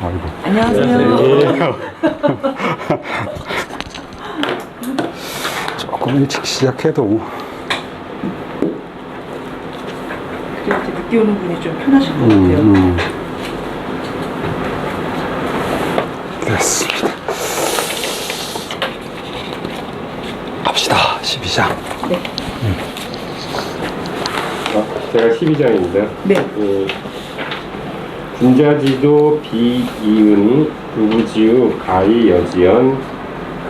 아이고. 안녕하세요. 조금 일찍 시작해도. 그래야지 늦게 오는 분이 좀 편하실 것 같아요. 됐습니다. 갑시다. 12장. 네. 제가 12장입니다. 네. 군자지도 비이은 부부지우 가히 여지연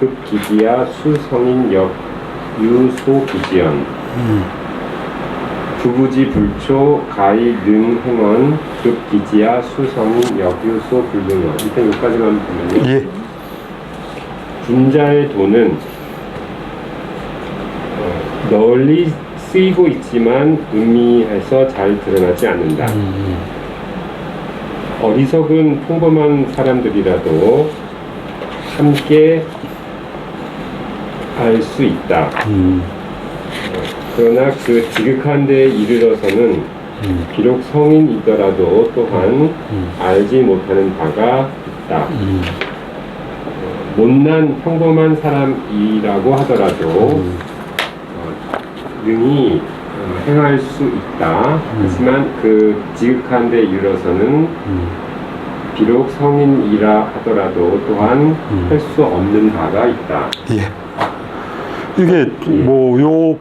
급기기야 수성인 역 유소부지연 부부지 불초 가히 능행원 급기지야 수성인 역유소 불능원. 일단 여기까지만 보면요. 예. 군자의 도는 널리 쓰이고 있지만 의미해서 잘 드러나지 않는다. 어리석은 평범한 사람들이라도 함께 알 수 있다. 그러나 그 지극한 데에 이르러서는 비록 성인이더라도 또한 알지 못하는 바가 있다. 못난 평범한 사람이라고 하더라도 능히 행할 수 있다. 하지만 그 지극한 데 이르러서는 비록 성인이라 하더라도 또한 할 수 없는 바가 있다. 예. 이게 뭐 요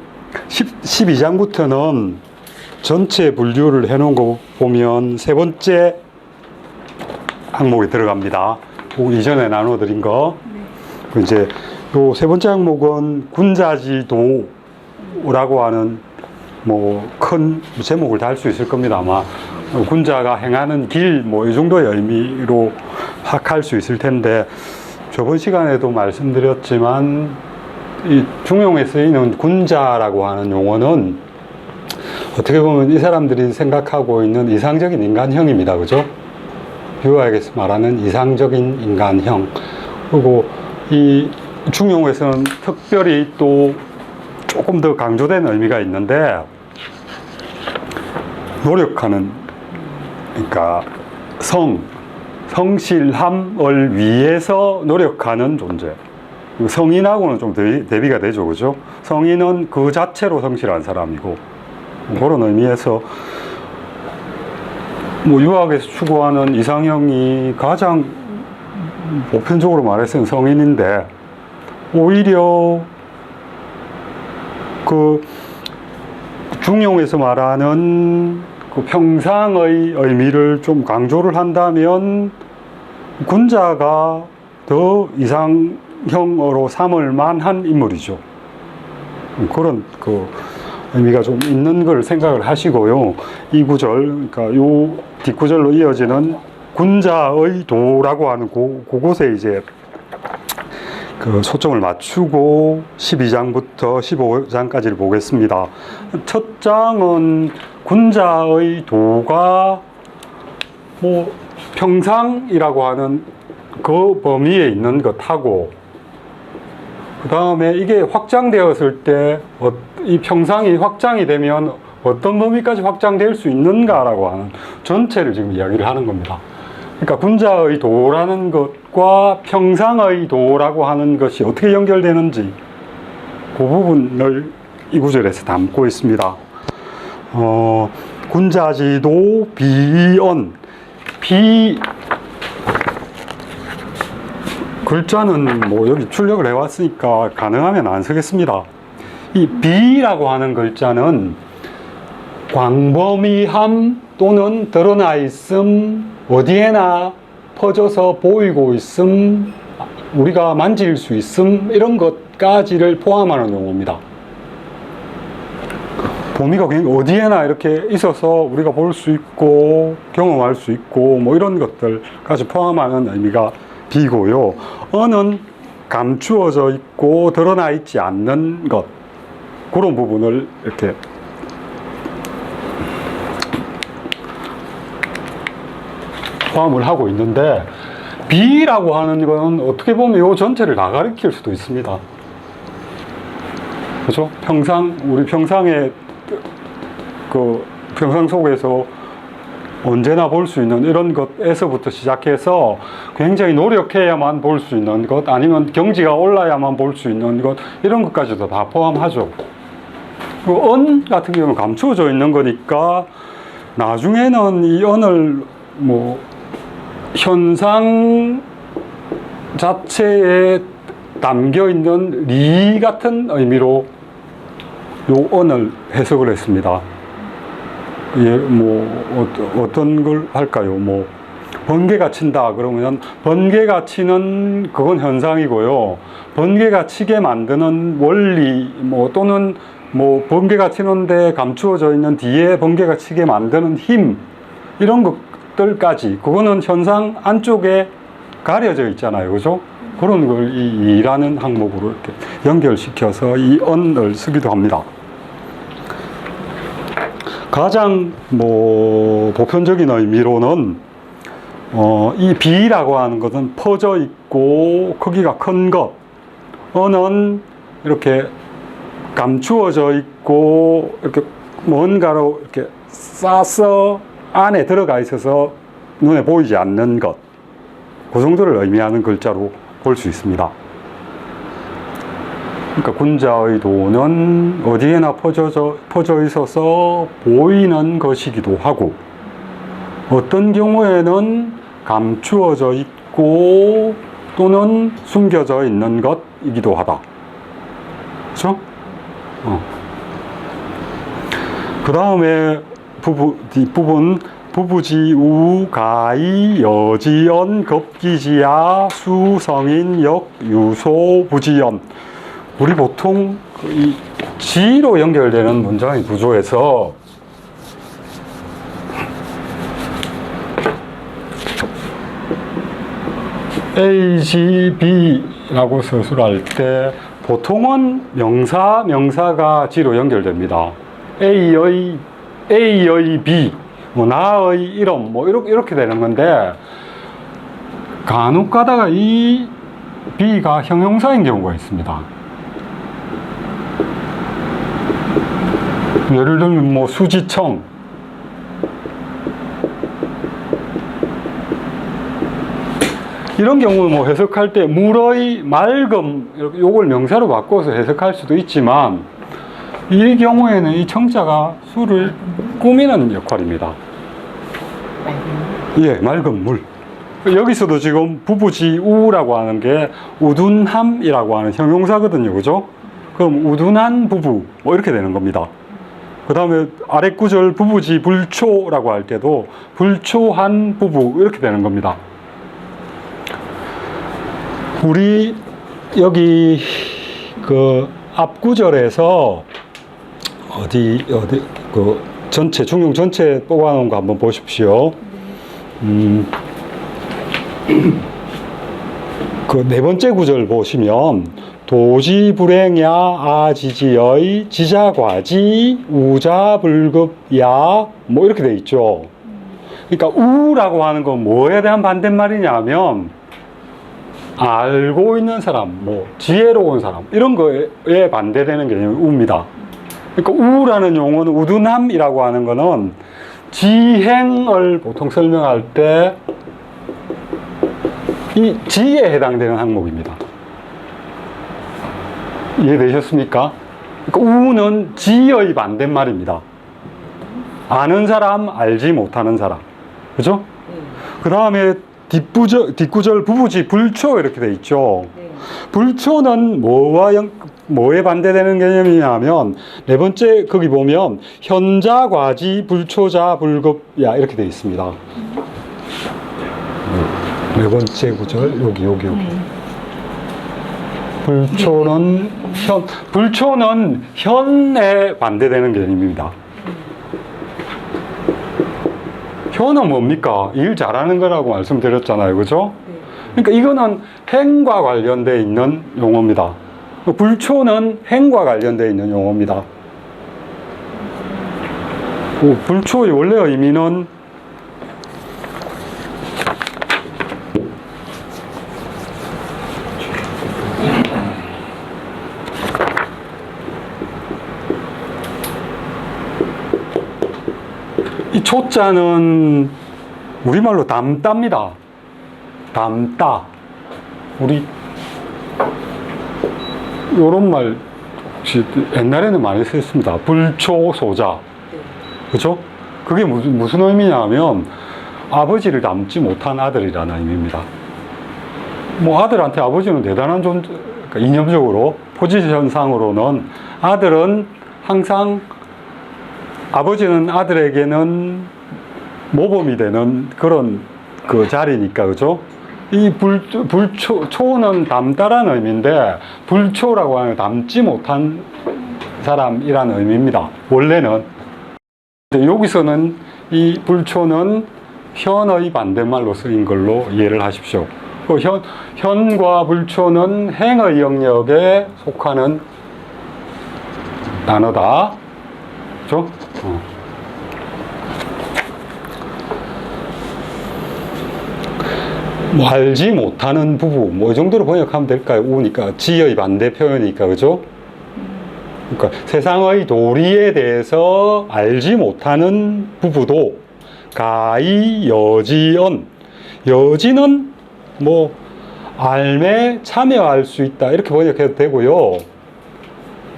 12장부터는 전체 분류를 해놓은 거 보면 세 번째 항목에 들어갑니다. 그 이전에 나눠드린 거. 그 이제 요 세 번째 항목은 군자지도라고 하는 뭐 큰 제목을 달 수 있을 겁니다. 아마 군자가 행하는 길 뭐 이 정도의 의미로 파악할 수 있을 텐데, 저번 시간에도 말씀드렸지만 이 중용에 쓰이는 군자라고 하는 용어는 어떻게 보면 이 사람들이 생각하고 있는 이상적인 인간형입니다. 그죠? 유아에게서 말하는 이상적인 인간형. 그리고 이 중용에서는 특별히 또 조금 더 강조된 의미가 있는데, 노력하는, 그러니까 성실함을 위해서 노력하는 존재. 성인하고는 좀 대비가 되죠. 그죠? 성인은 그 자체로 성실한 사람이고, 그런 의미에서 뭐 유학에서 추구하는 이상형이 가장 보편적으로 말해서는 성인인데, 오히려 그 중용에서 말하는 그 평상의 의미를 좀 강조를 한다면 군자가 더 이상형으로 삼을 만한 인물이죠. 그런 그 의미가 좀 있는 걸 생각을 하시고요. 이 구절, 그러니까 요 뒷구절로 이어지는 군자의 도라고 하는 그곳에 이제 그 초점을 맞추고 12장부터 15장까지를 보겠습니다. 첫 장은 군자의 도가 뭐 평상이라고 하는 그 범위에 있는 것하고, 그 다음에 이게 확장되었을 때 이 평상이 확장이 되면 어떤 범위까지 확장될 수 있는가라고 하는 전체를 지금 이야기를 하는 겁니다. 그러니까 군자의 도라는 것과 평상의 도라고 하는 것이 어떻게 연결되는지 그 부분을 이 구절에서 담고 있습니다. 군자지도 비언. 글자는 뭐 여기 출력을 해왔으니까 가능하면 안 쓰겠습니다. 이 비라고 하는 글자는 광범위함 또는 드러나 있음, 어디에나 퍼져서 보이고 있음, 우리가 만질 수 있음, 이런 것까지를 포함하는 용어입니다. 범위가 그냥 어디에나 이렇게 있어서 우리가 볼 수 있고 경험할 수 있고 뭐 이런 것들까지 포함하는 의미가 비고요. 언은 감추어져 있고 드러나 있지 않는 것, 그런 부분을 이렇게 포함을 하고 있는데, 비라고 하는 건 어떻게 보면 이 전체를 다 가리킬 수도 있습니다. 그죠? 우리 평상에 그 평상 속에서 언제나 볼 수 있는 이런 것에서부터 시작해서 굉장히 노력해야만 볼 수 있는 것, 아니면 경지가 올라야만 볼 수 있는 것, 이런 것까지도 다 포함하죠. 은 같은 경우는 감추어져 있는 거니까 나중에는 이 은을 뭐 현상 자체에 담겨 있는 리 같은 의미로 요 은을 해석을 했습니다. 예, 뭐 어떤 걸 할까요? 뭐 번개가 친다 그러면 번개가 치는 그건 현상이고요. 번개가 치게 만드는 원리 뭐 또는 뭐 번개가 치는데 감추어져 있는 뒤에 번개가 치게 만드는 힘, 이런 것들까지 그거는 현상 안쪽에 가려져 있잖아요, 그죠? 그런 걸 이 이라는 항목으로 이렇게 연결시켜서 이 언을 쓰기도 합니다. 가장 뭐 보편적인 의미로는 이 비라고 하는 것은 퍼져 있고 크기가 큰 것, 언은 이렇게 감추어져 있고 이렇게 뭔가로 이렇게 싸서 안에 들어가 있어서 눈에 보이지 않는 것, 그 정도를 의미하는 글자로 볼 수 있습니다. 그러니까 군자의 도는 어디에나 퍼져 있어서 보이는 것이기도 하고, 어떤 경우에는 감추어져 있고 또는 숨겨져 있는 것이기도 하다. 그렇죠? 그 다음에 뒷부분 부부지, 우, 가이, 여지연, 급기지야, 수, 성인, 역, 유소, 부지연. 우리 보통 이 지로 연결되는 문장의 구조에서 A, G, B라고 서술할 때 보통은 명사가 지로 연결됩니다. A의 B, 뭐 나의 이름, 뭐 이렇게 되는 건데, 간혹 가다가 이 B가 형용사인 경우가 있습니다. 예를 들면 뭐 수지청, 이런 경우는 뭐 해석할 때 물의 맑음, 요걸 명사로 바꿔서 해석할 수도 있지만, 이 경우에는 이 청자가 수를 꾸미는 역할입니다. 예, 맑은 물. 여기서도 지금 부부지우라고 하는 게 우둔함이라고 하는 형용사거든요, 그죠? 그럼 우둔한 부부, 뭐 이렇게 되는 겁니다. 그 다음에 아래 구절 부부지 불초라고 할 때도 불초한 부부, 이렇게 되는 겁니다. 우리 여기 그 앞구절에서 그 전체 중용 전체 뽑아놓은 거 한번 보십시오. 그 네 번째 구절 보시면 도지불행야 아지지의 지자과지 우자불급야 뭐 이렇게 돼 있죠. 그러니까 우라고 하는 건 뭐에 대한 반대말이냐면 알고 있는 사람, 뭐 지혜로운 사람, 이런 거에 반대되는 개념이 우입니다. 그러니까 우라는 용어는 우둔함이라고 하는 거는 지행을 보통 설명할 때 이 지에 해당되는 항목입니다. 이해되셨습니까? 그러니까 우는 지의 반대말입니다. 아는 사람, 알지 못하는 사람. 그죠? 그 다음에 뒷구절 부부지 불초 이렇게 돼 있죠. 불초는 뭐에 반대되는 개념이냐면 네 번째 거기 보면 현자 과지 불초자 불급야 이렇게 돼 있습니다. 네 번째 구절 여기. 불초는 현에 반대되는 개념입니다. 현은 뭡니까? 일 잘하는 거라고 말씀드렸잖아요, 그죠? 그러니까 이거는 행과 관련되어 있는 용어입니다. 불초는 행과 관련되어 있는 용어입니다. 불초의 원래 의미는 이 초자는 우리말로 담따입니다. 담따. 우리 요런 말 혹시 옛날에는 많이 썼습니다. 불초소자. 그죠? 그게 무슨 의미냐면 아버지를 닮지 못한 아들이라는 의미입니다. 뭐 아들한테 아버지는 대단한 존재, 그러니까 이념적으로 포지션상으로는 아들은 항상 아버지는 아들에게는 모범이 되는 그런 그 자리니까, 그죠? 이 초는 닮다라는 의미인데, 불초라고 하면 닮지 못한 사람이라는 의미입니다. 원래는. 여기서는 이 불초는 현의 반대말로 쓰인 걸로 이해를 하십시오. 현과 불초는 행의 영역에 속하는 단어다. 그죠? 뭐 알지 못하는 부부, 뭐 이 정도로 번역하면 될까요? 우니까 지의 반대 표현이니까, 그죠? 그러니까 세상의 도리에 대해서 알지 못하는 부부도 가히 여지언, 여지는 뭐 알매 참여할 수 있다 이렇게 번역해도 되고요.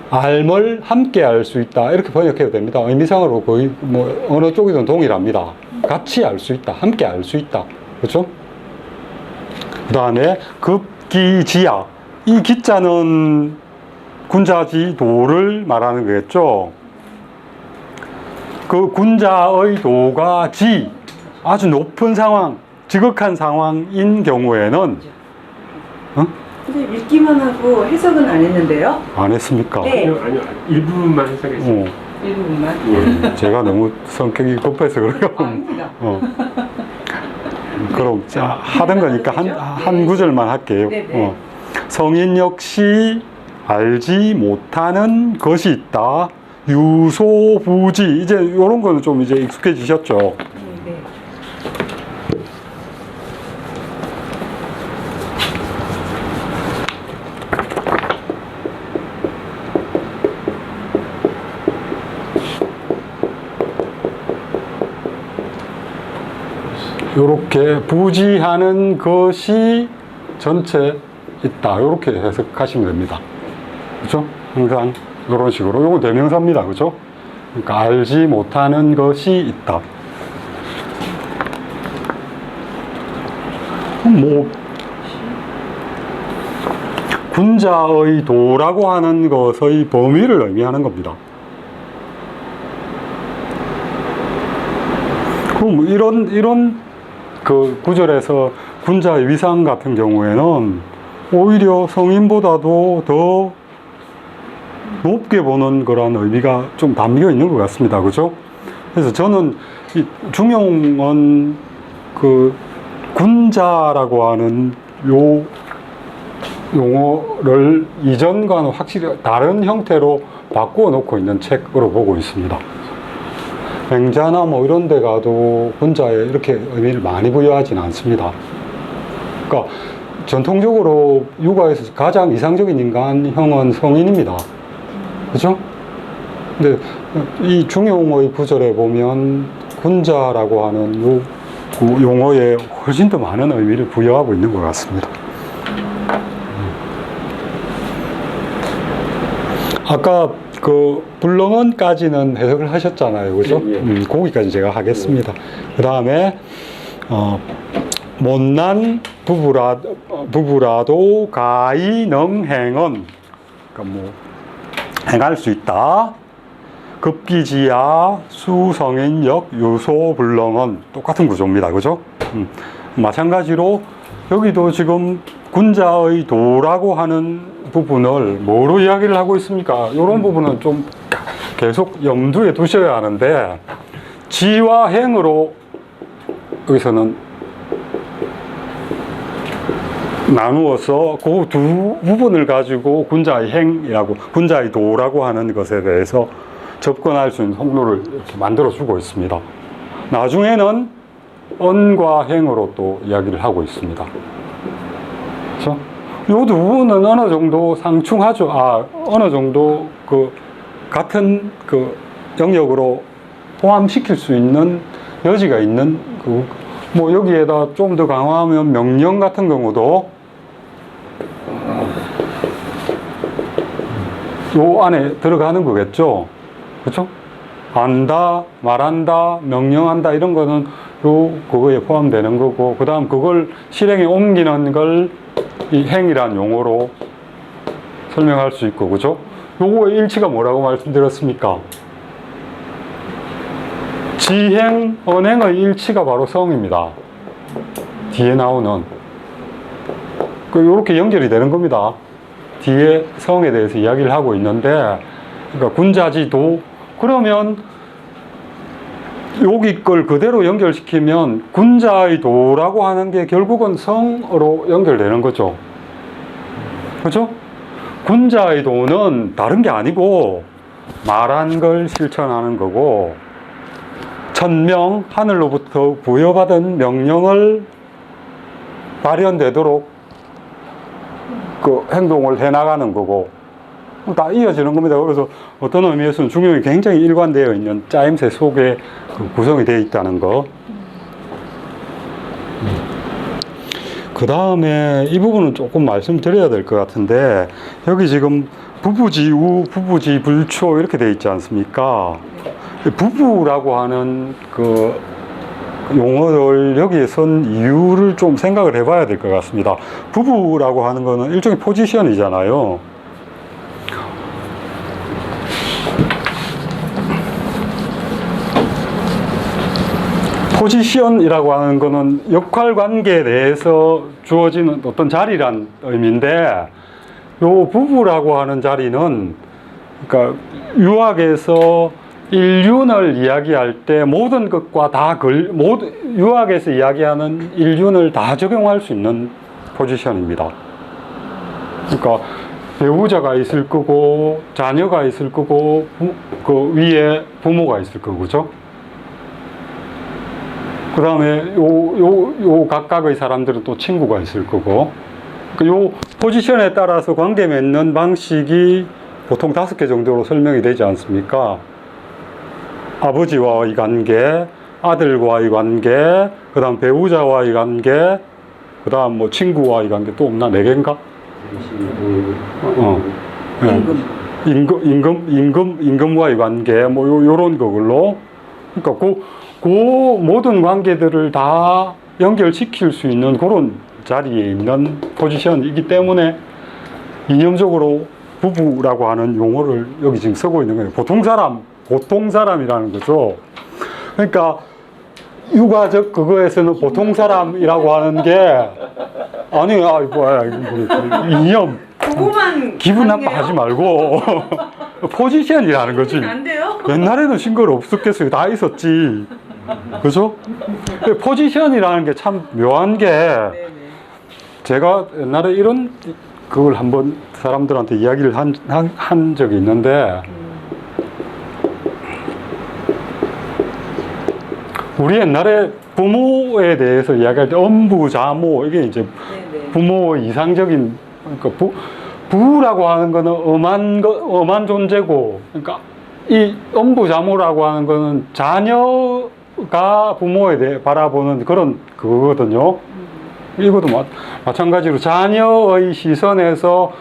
알을 함께 알 수 있다 이렇게 번역해도 됩니다. 의미상으로 거의 뭐 어느 쪽이든 동일합니다. 같이 알 수 있다, 함께 알 수 있다, 그렇죠? 그 다음에 급기지야, 이 기자는 군자지 도를 말하는 거겠죠. 그 군자의 도가 아주 높은 상황, 지극한 상황인 경우에는 선생님 읽기만 하고 해석은 안 했는데요? 안 했습니까? 네. 아니요, 일부분만 해석했습니다. 일부분만. 제가 너무 성격이 급해서 그래요. 아닙니다. 그럼 자, 하던 거니까 한 구절만 할게요. 네네. 성인 역시 알지 못하는 것이 있다. 유소부지. 이제 이런 거는 좀 이제 익숙해지셨죠. 네. 이렇게 부지하는 것이 전체 있다. 이렇게 해석하시면 됩니다. 그렇죠? 항상 이런 식으로. 이건 대명사입니다. 그렇죠? 그러니까 알지 못하는 것이 있다. 뭐 군자의 도라고 하는 것의 범위를 의미하는 겁니다. 그럼 이런 그 구절에서 군자의 위상 같은 경우에는 오히려 성인보다도 더 높게 보는 그런 의미가 좀 담겨 있는 것 같습니다. 그죠? 그래서 저는 이 중용은 그 군자라고 하는 요 용어를 이전과는 확실히 다른 형태로 바꾸어 놓고 있는 책으로 보고 있습니다. 맹자나 뭐 이런 데 가도 군자에 이렇게 의미를 많이 부여하지는 않습니다. 그러니까 전통적으로 육아에서 가장 이상적인 인간형은 성인입니다. 그죠? 근데 이 중용의 구절에 보면 군자라고 하는 그 용어에 훨씬 더 많은 의미를 부여하고 있는 것 같습니다. 아까 그 불렁언까지는 해석을 하셨잖아요, 그죠? 예. 거기까지 제가 하겠습니다. 그 다음에 못난 부부라도 가히 능행은, 그러니까 뭐 행할 수 있다. 급기지야 수성인역 유소 불렁은 똑같은 구조입니다, 그죠? 마찬가지로 여기도 지금 군자의 도라고 하는 부분을 뭐로 이야기를 하고 있습니까? 이런 부분은 좀 계속 염두에 두셔야 하는데, 지와 행으로 여기서는 나누어서 그 두 부분을 가지고 군자의 행이라고, 군자의 도라고 하는 것에 대해서 접근할 수 있는 통로를 이렇게 만들어 주고 있습니다. 나중에는 언과 행으로 또 이야기를 하고 있습니다. 그렇죠? 이 두 부분은 어느 정도 상충하죠. 어느 정도 그 같은 그 영역으로 포함시킬 수 있는 여지가 있는 뭐 여기에다 좀 더 강화하면 명령 같은 경우도 요 안에 들어가는 거겠죠. 그렇죠? 안다, 말한다, 명령한다 이런 거는 그거에 포함되는 거고, 그 다음 그걸 실행에 옮기는 걸 이 행이란 용어로 설명할 수 있고, 그죠? 요거의 일치가 뭐라고 말씀드렸습니까? 지행, 언행의 일치가 바로 성입니다. 뒤에 나오는. 요렇게 연결이 되는 겁니다. 뒤에 성에 대해서 이야기를 하고 있는데, 그러니까 군자지도, 그러면 여기 걸 그대로 연결시키면 군자의 도라고 하는 게 결국은 성으로 연결되는 거죠. 그죠? 군자의 도는 다른 게 아니고 말한 걸 실천하는 거고, 천명, 하늘로부터 부여받은 명령을 발현되도록 그 행동을 해나가는 거고, 다 이어지는 겁니다. 그래서 어떤 의미에서는 중용이 굉장히 일관되어 있는 짜임새 속에 구성이 되어 있다는 거. 그 다음에 이 부분은 조금 말씀드려야 될 것 같은데, 여기 지금 부부지우, 부부지불초 이렇게 되어 있지 않습니까? 부부라고 하는 그 용어를 여기에 쓴 이유를 좀 생각을 해봐야 될 것 같습니다. 부부라고 하는 거는 일종의 포지션이잖아요. 포지션이라고 하는 거는 역할 관계에 대해서 주어지는 어떤 자리란 의미인데, 요 부부라고 하는 자리는, 그러니까 유학에서 일륜을 이야기할 때 모든 것과 다 유학에서 이야기하는 일륜을 다 적용할 수 있는 포지션입니다. 그러니까 배우자가 있을 거고, 자녀가 있을 거고, 그 위에 부모가 있을 거고, 그죠? 그 다음에 요 각각의 사람들은 또 친구가 있을 거고, 요 포지션에 따라서 관계 맺는 방식이 보통 5개 정도로 설명이 되지 않습니까? 아버지와의 관계, 아들과의 관계, 그 다음 배우자와의 관계, 그 다음 뭐 친구와의 관계 또 없나? 4개인가? 임금과의 관계, 뭐 요런 거걸로. 그러니까 그 모든 관계들을 다 연결시킬 수 있는 그런 자리에 있는 포지션이기 때문에 이념적으로 부부라고 하는 용어를 여기 지금 쓰고 있는 거예요. 보통 사람이라는 거죠. 그러니까 육아적 그거에서는 보통 사람이라고 하는 게 아니, 이념 그거만 기분 가능해요? 나빠하지 말고 포지션이라는 거지. 안 돼요? 옛날에는 신거를 없었겠어요. 다 있었지. 그죠? 포지션이라는 게 참 묘한 게, 네네. 제가 옛날에 이런 그걸 한번 사람들한테 이야기를 한 적이 있는데, 우리 옛날에 부모에 대해서 이야기할 때 엄부자모, 이게 이제 네네. 부모의 이상적인, 그러니까 부라고 하는 거는 엄한 존재고, 그러니까 이 엄부자모라고 하는 거는 자녀가 부모에 대해 바라보는 그런 그거거든요. 이것도 마찬가지로 자녀의 시선에서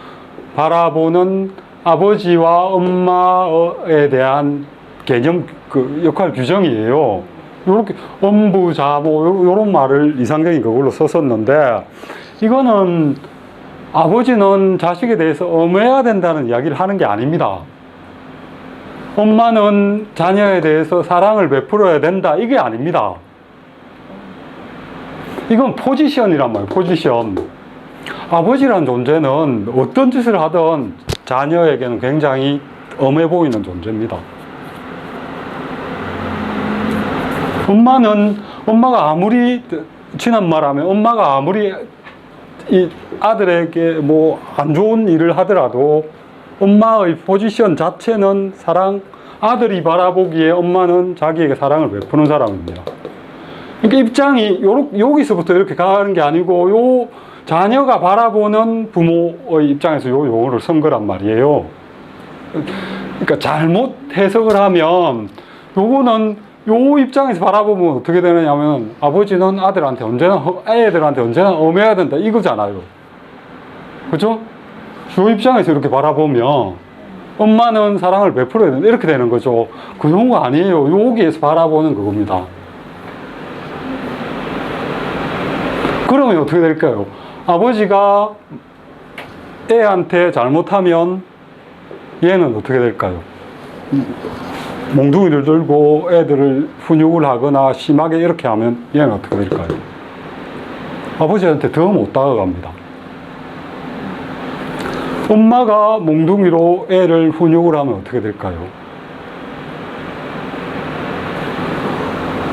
바라보는 아버지와 엄마에 대한 개념, 그 역할 규정이에요. 요렇게 엄부자모 요런 말을 이상적인 그걸로 썼었는데, 이거는 아버지는 자식에 대해서 엄해야 된다는 이야기를 하는 게 아닙니다. 엄마는 자녀에 대해서 사랑을 베풀어야 된다, 이게 아닙니다. 이건 포지션이란 말이에요. 포지션. 아버지란 존재는 어떤 짓을 하든 자녀에게는 굉장히 엄해 보이는 존재입니다. 엄마가 아무리, 지난 말하면 엄마가 아무리 이 아들에게 뭐 안 좋은 일을 하더라도 엄마의 포지션 자체는 아들이 바라보기에 엄마는 자기에게 사랑을 베푸는 사람입니다. 그러니까 입장이 여기서부터 이렇게 가는 게 아니고, 요 자녀가 바라보는 부모의 입장에서 요 용어를 쓴 거란 말이에요. 그러니까 잘못 해석을 하면 요거는 요 입장에서 바라보면 어떻게 되느냐면 아버지는 아들한테 언제나 애들한테 언제나 엄해야 된다 이거잖아요. 그죠? 요 입장에서 이렇게 바라보면 엄마는 사랑을 베풀어야 된다 이렇게 되는 거죠. 그 용어가 아니에요. 여기에서 바라보는 그겁니다. 그러면 어떻게 될까요? 아버지가 애한테 잘못하면 얘는 어떻게 될까요? 몽둥이를 들고 애들을 훈육을 하거나 심하게 이렇게 하면 얘는 어떻게 될까요? 아버지한테 더 못 다가갑니다. 엄마가 몽둥이로 애를 훈육을 하면 어떻게 될까요?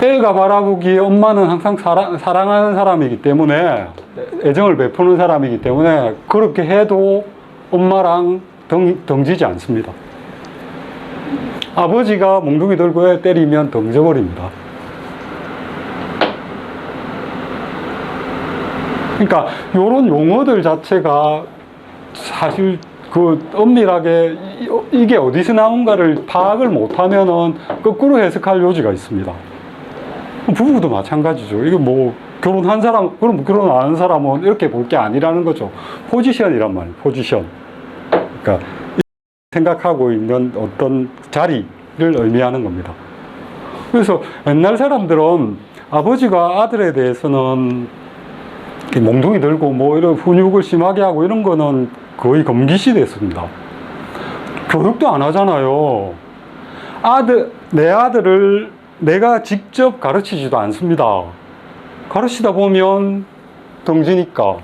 애가 바라보기에 엄마는 항상 사랑하는 사람이기 때문에 애정을 베푸는 사람이기 때문에 그렇게 해도 엄마랑 덩지지 않습니다. 아버지가 몽둥이 들고 애 때리면 덩져버립니다. 그러니까 이런 용어들 자체가 사실 그 엄밀하게 이게 어디서 나온가를 파악을 못하면은 거꾸로 해석할 요지가 있습니다. 부부도 마찬가지죠. 이거 뭐 결혼한 사람, 그럼 결혼 안 하는 사람은 이렇게 볼 게 아니라는 거죠. 포지션이란 말이에요. 포지션. 그러니까 생각하고 있는 어떤 자리를 의미하는 겁니다. 그래서 옛날 사람들은 아버지가 아들에 대해서는 몽둥이 들고 뭐 이런 훈육을 심하게 하고 이런 거는 거의 금기시됐습니다. 교육도 안 하잖아요. 내 아들을 내가 직접 가르치지도 않습니다. 가르치다 보면 덩지니까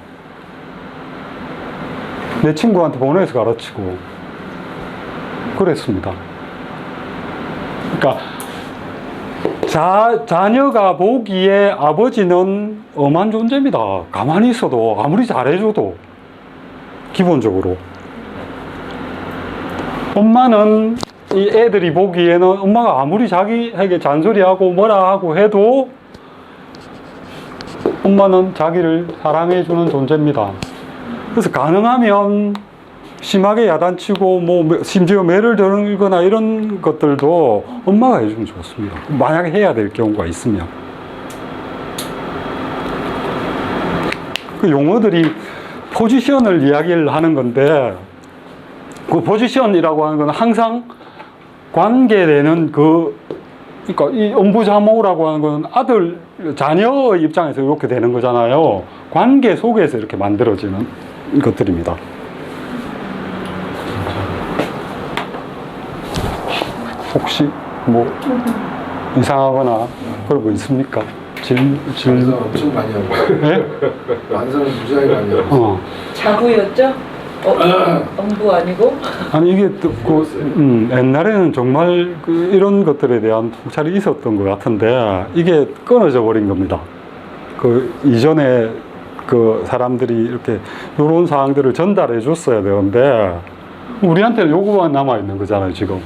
내 친구한테 보내서 가르치고 그랬습니다. 그러니까 자녀가 보기에 아버지는 엄한 존재입니다. 가만히 있어도 아무리 잘해줘도 기본적으로 엄마는 이 애들이 보기에는 엄마가 아무리 자기에게 잔소리하고 뭐라 하고 해도 엄마는 자기를 사랑해주는 존재입니다. 그래서 가능하면 심하게 야단치고 뭐 심지어 매를 들거나 이런 것들도 엄마가 해주면 좋습니다. 만약에 해야 될 경우가 있으면. 그 용어들이 포지션을 이야기를 하는 건데 그 포지션이라고 하는 건 항상 관계되는 그러니까 이 엄부자모라고 하는 건 아들, 자녀의 입장에서 이렇게 되는 거잖아요. 관계 속에서 이렇게 만들어지는 것들입니다. 혹시 뭐 이상하거나 그런 거 있습니까? 완성 엄청 많이 하고. 네? 완성은 무지하게 많이 하고. 자부였죠? 엄부 아니고? 아니 이게 또 옛날에는 정말 이런 것들에 대한 통찰이 있었던 것 같은데 이게 끊어져 버린 겁니다. 그 이전에 그 사람들이 이렇게 이런 사항들을 전달해 줬어야 되는데 우리한테는 요거만 남아 있는 거잖아요 지금.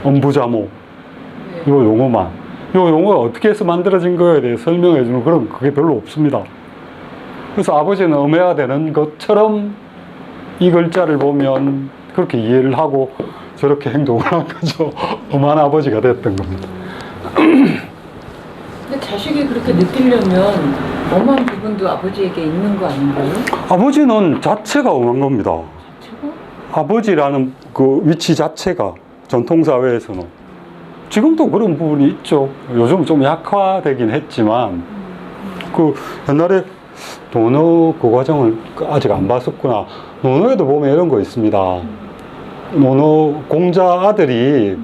엄부자모 요 용어만 요 용어가 어떻게 해서 만들어진 거에 대해 설명해 주는 그런 그게 별로 없습니다. 그래서 아버지는 엄해야 되는 것처럼 이 글자를 보면 그렇게 이해를 하고 저렇게 행동을 한 거죠. 엄한 아버지가 됐던 겁니다. 근데 자식이 그렇게 느끼려면 엄한 부분도 아버지에게 있는 거 아닌가요? 아버지는 자체가 엄한 겁니다. 자체가? 아버지라는 그 위치 자체가 전통사회에서는 지금도 그런 부분이 있죠. 요즘 좀 약화되긴 했지만 그 옛날에 논어 그 과정을 아직 안 봤었구나. 논어에도 보면 이런 거 있습니다. 논어 공자 아들이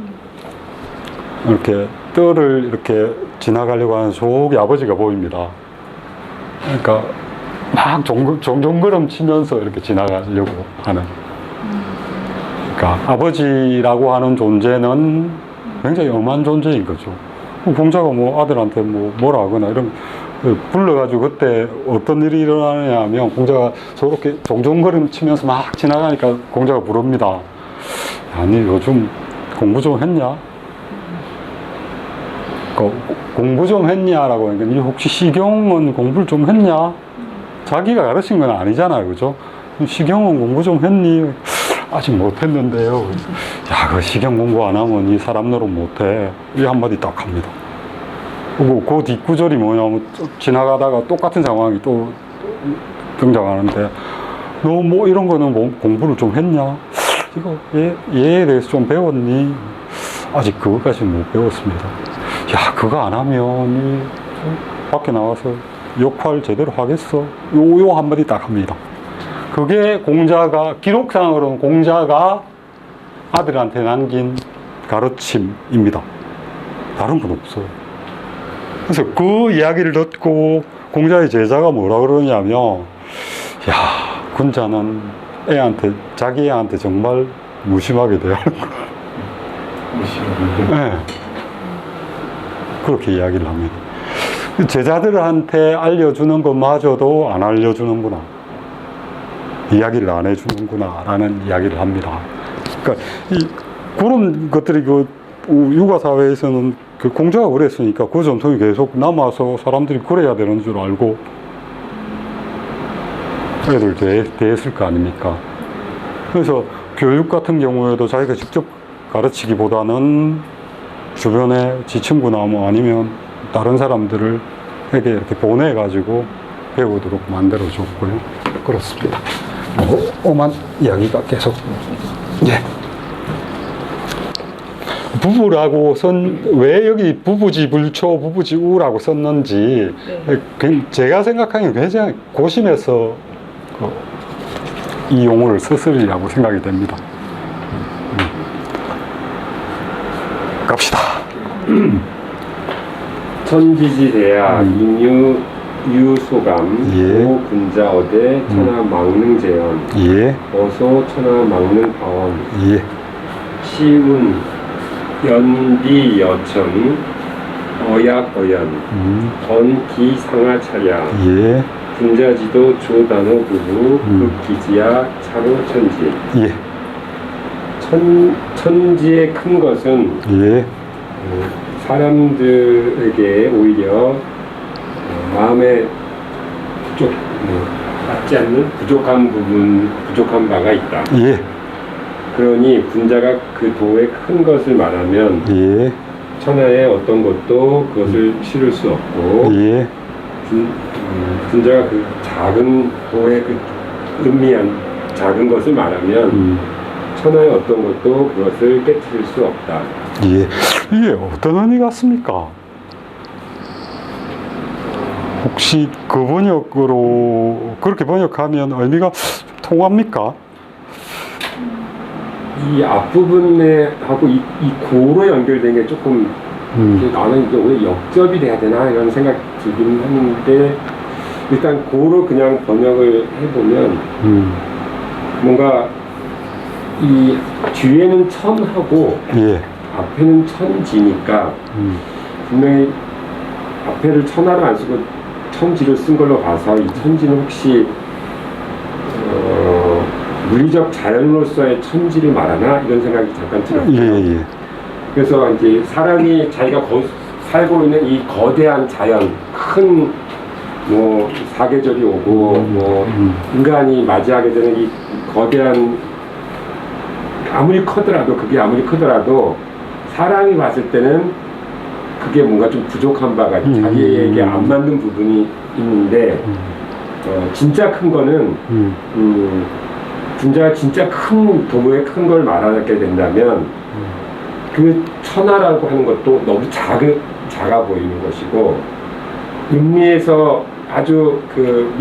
이렇게 뜰을 이렇게 지나가려고 하는 속이 아버지가 보입니다. 그러니까 막 종종걸음 치면서 이렇게 지나가려고 하는. 그러니까 아버지라고 하는 존재는 굉장히 엄한 존재인 거죠. 공자가 뭐 아들한테 뭐라 하거나 이런 불러가지고 그때 어떤 일이 일어나느냐 하면 공자가 저렇게 종종걸음 치면서 막 지나가니까 공자가 부릅니다. 아니 요즘 공부 좀 했냐? 공부 좀 했냐라고 하니까 니 혹시 시경은 공부를 좀 했냐? 자기가 가르친 건 아니잖아요, 그죠? 시경은 공부 좀 했니? 아직 못했는데요. 야, 그 시경 공부 안 하면 이 사람 노릇 못해. 이 한마디 딱 합니다. 그리고 그 뒷구절이 뭐냐면 지나가다가 똑같은 상황이 또 등장하는데 너 뭐 이런 거는 뭐 공부를 좀 했냐? 이거 얘에 대해서 좀 배웠니? 아직 그것까지는 못 배웠습니다. 야, 그거 안 하면 밖에 나와서 역할 제대로 하겠어? 요 한마디 딱 합니다. 그게 공자가, 기록상으로는 공자가 아들한테 남긴 가르침입니다. 다른 건 없어요. 그래서 그 이야기를 듣고 공자의 제자가 뭐라 그러냐면, 야, 군자는 자기 애한테 정말 무심하게 대하는 거야. 네. 그렇게 이야기를 합니다. 제자들한테 알려주는 것마저도 안 알려주는구나. 이야기를 안 해주는구나. 라는 이야기를 합니다. 그러니까, 그런 것들이 육아사회에서는 공자가 그랬으니까 그 전통이 계속 남아서 사람들이 그래야 되는 줄 알고 애들 대했을 거 아닙니까? 그래서 교육 같은 경우에도 자기가 직접 가르치기보다는 주변에 지친구나 뭐 아니면 다른 사람들을 에게 이렇게 보내가지고 배우도록 만들어줬고요. 그렇습니다. 오만 이야기가 계속. 예. 부부라고 왜 여기 부부지불초, 부부지우라고 썼는지, 제가 생각하기엔 굉장히 고심해서 이 용어를 썼으리라고 생각이 됩니다. 갑시다. 천지지대야 유소감 예. 오군자어대 천하망능재현 예, 어소 천하망능하원 예, 시운 연비여천 어약어연 건기상하차야 예, 군자지도 조단호 부부 극기지야 차로천지 예, 천지의 큰 것은 예, 사람들에게 오히려 마음에 맞지 않는 부족한 바가 있다. 예, 그러니 군자가 그 도의 큰 것을 말하면 예, 천하의 어떤 것도 그것을 실을 수 없고 예, 군자가 그 작은 도의 그 은미한 작은 것을 말하면 천하의 어떤 것도 그것을 깨뜨릴 수 없다. 예. 이게 어떤 의미 같습니까? 혹시 그 번역으로 그렇게 번역하면 의미가 통합니까? 이 앞부분에 하고 이 고로 연결된 게 조금 나는 이게 왜 역접이 돼야 되나 이런 생각 들긴 하는데 일단 고로 그냥 번역을 해보면 뭔가 이 뒤에는 천하고 예, 앞에는 천지니까 분명히 앞에를 천하로 안 쓰고 천지로 쓴 걸로 봐서 이 천지는 혹시 물리적 자연으로서의 천지를 말하나 이런 생각이 잠깐 들었고요. 예, 예. 그래서 이제 사람이 자기가 살고 있는 이 거대한 자연, 큰 뭐 사계절이 오고 뭐 인간이 맞이하게 되는 이 거대한 그게 아무리 크더라도 사람이 봤을 때는 그게 뭔가 좀 부족한 바가 자기에게 안 맞는 부분이 있는데 진짜 큰 거는 군자가 진짜 큰 도무의 큰 걸 말하게 된다면 그 천하라고 하는 것도 너무 작아 보이는 것이고 음미에서 아주 그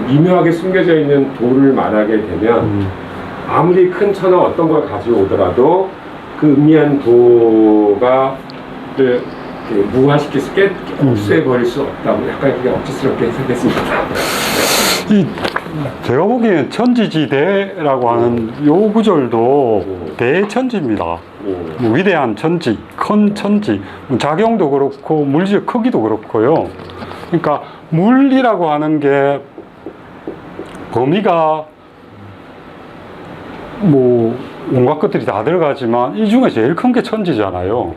미묘하게 숨겨져 있는 도를 말하게 되면 아무리 큰 천하 어떤 걸 가지고 오더라도 그 음미한 도가 무화시킬 수 없애버릴 수 없다고 약간 그게 억지스럽게 해석했습니다. 제가 보기엔 천지지대라고 하는 요 구절도 대천지입니다. 뭐 위대한 천지, 큰 천지, 작용도 그렇고 물리적 크기도 그렇고요. 그러니까 물이라고 하는 게 범위가 뭐 온갖 것들이 다 들어가지만 이 중에 제일 큰 게 천지잖아요.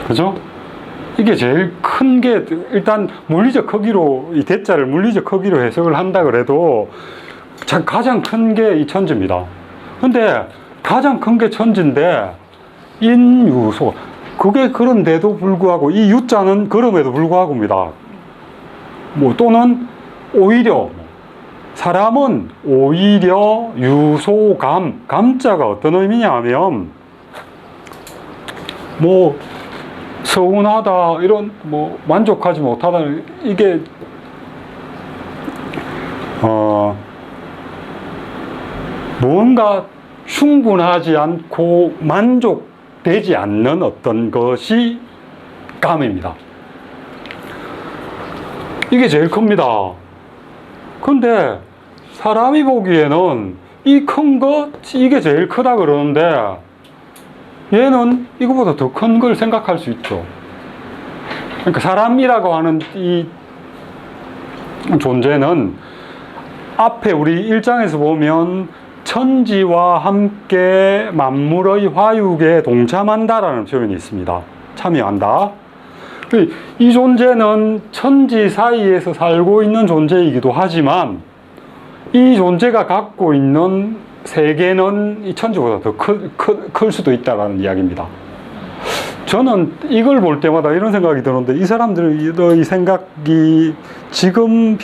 그죠? 이게 제일 큰 게 일단 물리적 크기로 이 대자를 물리적 크기로 해석을 한다 그래도 가장 큰 게 이 천지입니다. 근데 가장 큰 게 천지인데 인유소 그게 그런데도 불구하고 이 유자는 그럼에도 불구하고입니다. 뭐 또는 오히려 사람은 오히려 유소감, 감자가 어떤 의미냐 하면 뭐 서운하다 이런 뭐 만족하지 못하다 이게 뭔가 충분하지 않고 만족되지 않는 어떤 것이 감입니다. 이게 제일 큽니다. 근데 사람이 보기에는 이 큰 것, 이게 제일 크다 그러는데 얘는 이거보다 더 큰 걸 생각할 수 있죠. 그러니까 사람이라고 하는 이 존재는 앞에 우리 1장에서 보면 천지와 함께 만물의 화육에 동참한다라는 표현이 있습니다. 참여한다. 이 존재는 천지 사이에서 살고 있는 존재이기도 하지만 이 존재가 갖고 있는 세계는 이 천지보다 더 클 수도 있다는 이야기입니다. 저는 이걸 볼 때마다 이런 생각이 드는데 이 사람들의 생각이 지금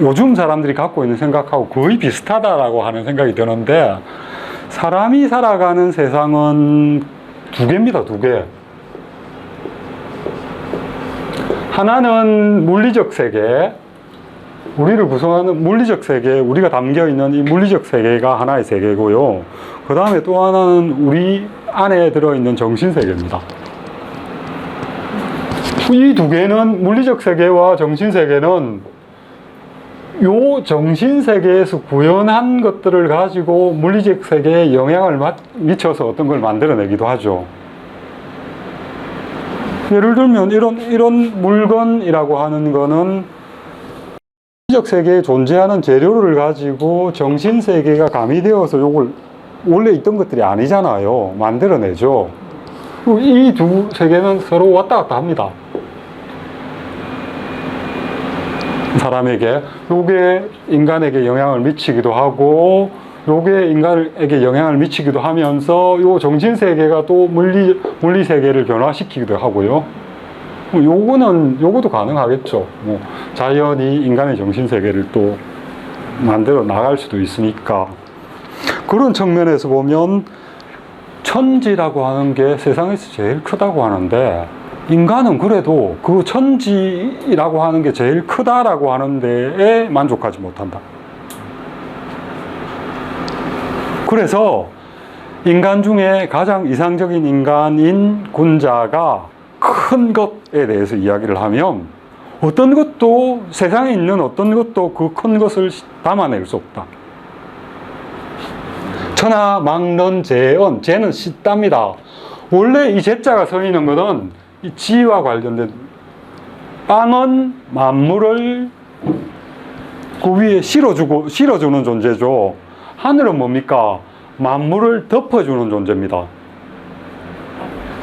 요즘 사람들이 갖고 있는 생각하고 거의 비슷하다라고 하는 생각이 드는데 사람이 살아가는 세상은 두 개입니다. 두 개. 하나는 물리적 세계, 우리를 구성하는 물리적 세계, 우리가 담겨있는 이 물리적 세계가 하나의 세계고요. 그 다음에 또 하나는 우리 안에 들어있는 정신세계입니다. 이 두 개는 물리적 세계와 정신세계는 요 정신세계에서 구현한 것들을 가지고 물리적 세계에 영향을 미쳐서 어떤 걸 만들어내기도 하죠. 예를 들면 이런 물건이라고 하는 거는 물리적 세계에 존재하는 재료를 가지고 정신세계가 가미되어서 요걸 원래 있던 것들이 아니잖아요. 만들어내죠. 이 두 세계는 서로 왔다 갔다 합니다. 사람에게 요게 인간에게 영향을 미치기도 하고 요게 인간에게 영향을 미치기도 하면서 요 정신세계가 또 물리세계를 변화시키기도 하고요. 요거도 가능하겠죠. 뭐 자연이 인간의 정신세계를 또 만들어 나갈 수도 있으니까. 그런 측면에서 보면 천지라고 하는 게 세상에서 제일 크다고 하는데 인간은 그래도 그 천지라고 하는 게 제일 크다라고 하는 데에 만족하지 못한다. 그래서 인간 중에 가장 이상적인 인간인 군자가 큰 것에 대해서 이야기를 하면 어떤 것도 세상에 있는 어떤 것도 그 큰 것을 담아낼 수 없다. 천하 망론 재언, 재는 씻답니다. 원래 이 재자가 서 있는 것은 이 지와 관련된 빵은 만물을 그 위에 실어주는 존재죠. 하늘은 뭡니까? 만물을 덮어주는 존재입니다.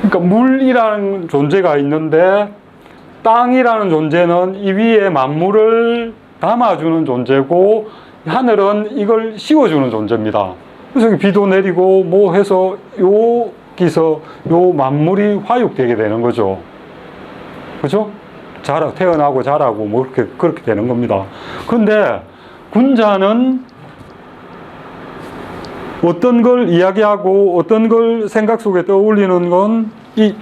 그러니까 물이라는 존재가 있는데 땅이라는 존재는 이 위에 만물을 담아주는 존재고 하늘은 이걸 씌워주는 존재입니다. 그래서 비도 내리고 뭐 해서 여기서 요 만물이 화육되게 되는 거죠. 그죠? 태어나고 자라고 뭐 그렇게 되는 겁니다. 근데 군자는 어떤 걸 이야기하고 어떤 걸 생각 속에 떠올리는 건 이